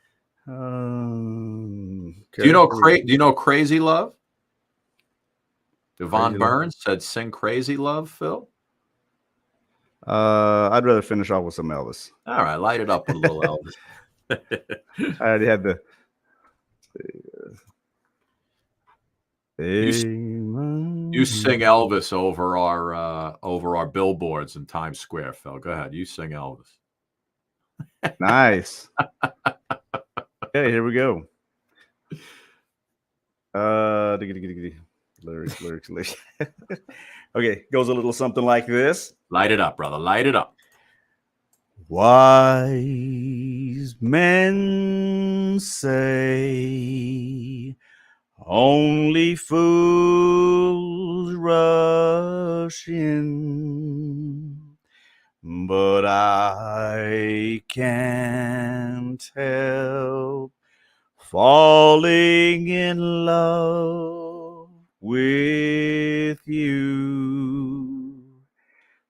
Okay. Do you know Crazy Love? Yvonne Crazy Love? Burns said sing Crazy Love, Phil. I'd rather finish off with some Elvis. All right, light it up with a little Elvis. I already had the. You sing Elvis over our billboards in Times Square, Phil. Go ahead. You sing Elvis. Nice. Okay, here we go. Lyrics. Okay, goes a little something like this. Light it up, brother. Light it up. Wise men say only fools rush in, but I can't help falling in love with you.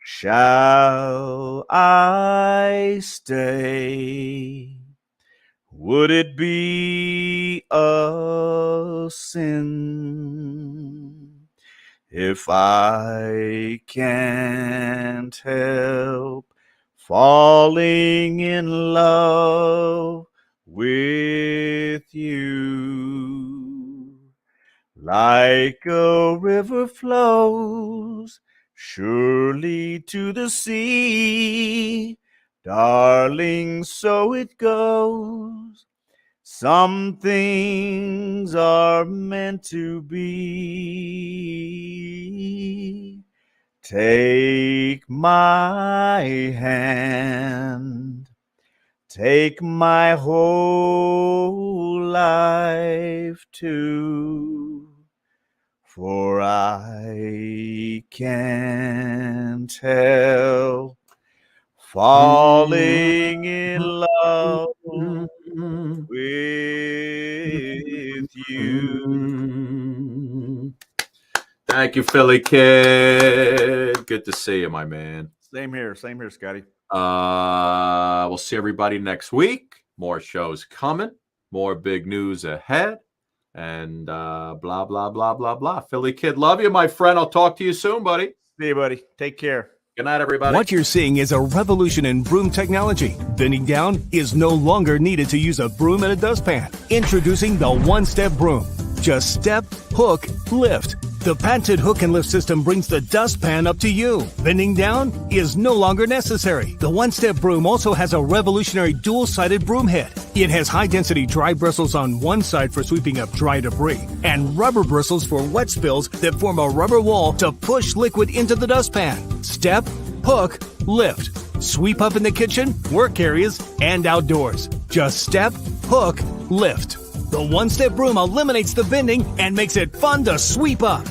Shall I stay? Would it be a sin if I can't help falling in love with you? Like a river flows surely to the sea, Darling, so it goes. Some things are meant to be. Take my hand. Take my whole life too. For I can't help falling in love with you. Thank you, Philly Kid. Good to see you, my man. Same here, Scotty. We'll see everybody next week. More shows coming. More big news ahead. And blah, blah, blah, blah, blah. Philly Kid, love you, my friend. I'll talk to you soon, buddy. See you, buddy. Take care. Good night, everybody. What you're seeing is a revolution in broom technology. Bending down is no longer needed to use a broom and a dustpan. Introducing the one-step broom. Just step, hook, lift. The patented hook and lift system brings the dustpan up to you. Bending down is no longer necessary. The one-step broom also has a revolutionary dual-sided broom head. It has high-density dry bristles on one side for sweeping up dry debris, and rubber bristles for wet spills that form a rubber wall to push liquid into the dustpan. Step, hook, lift. Sweep up in the kitchen, work areas, and outdoors. Just step, hook, lift. The one-step broom eliminates the bending and makes it fun to sweep up.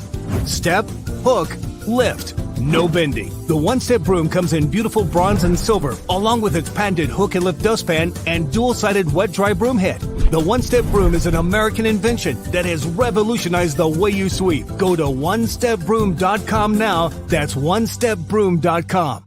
Step, hook, lift. No bending. The one-step broom comes in beautiful bronze and silver, along with its patented hook and lift dustpan and dual-sided wet-dry broom head. The one-step broom is an American invention that has revolutionized the way you sweep. Go to onestepbroom.com now. That's onestepbroom.com.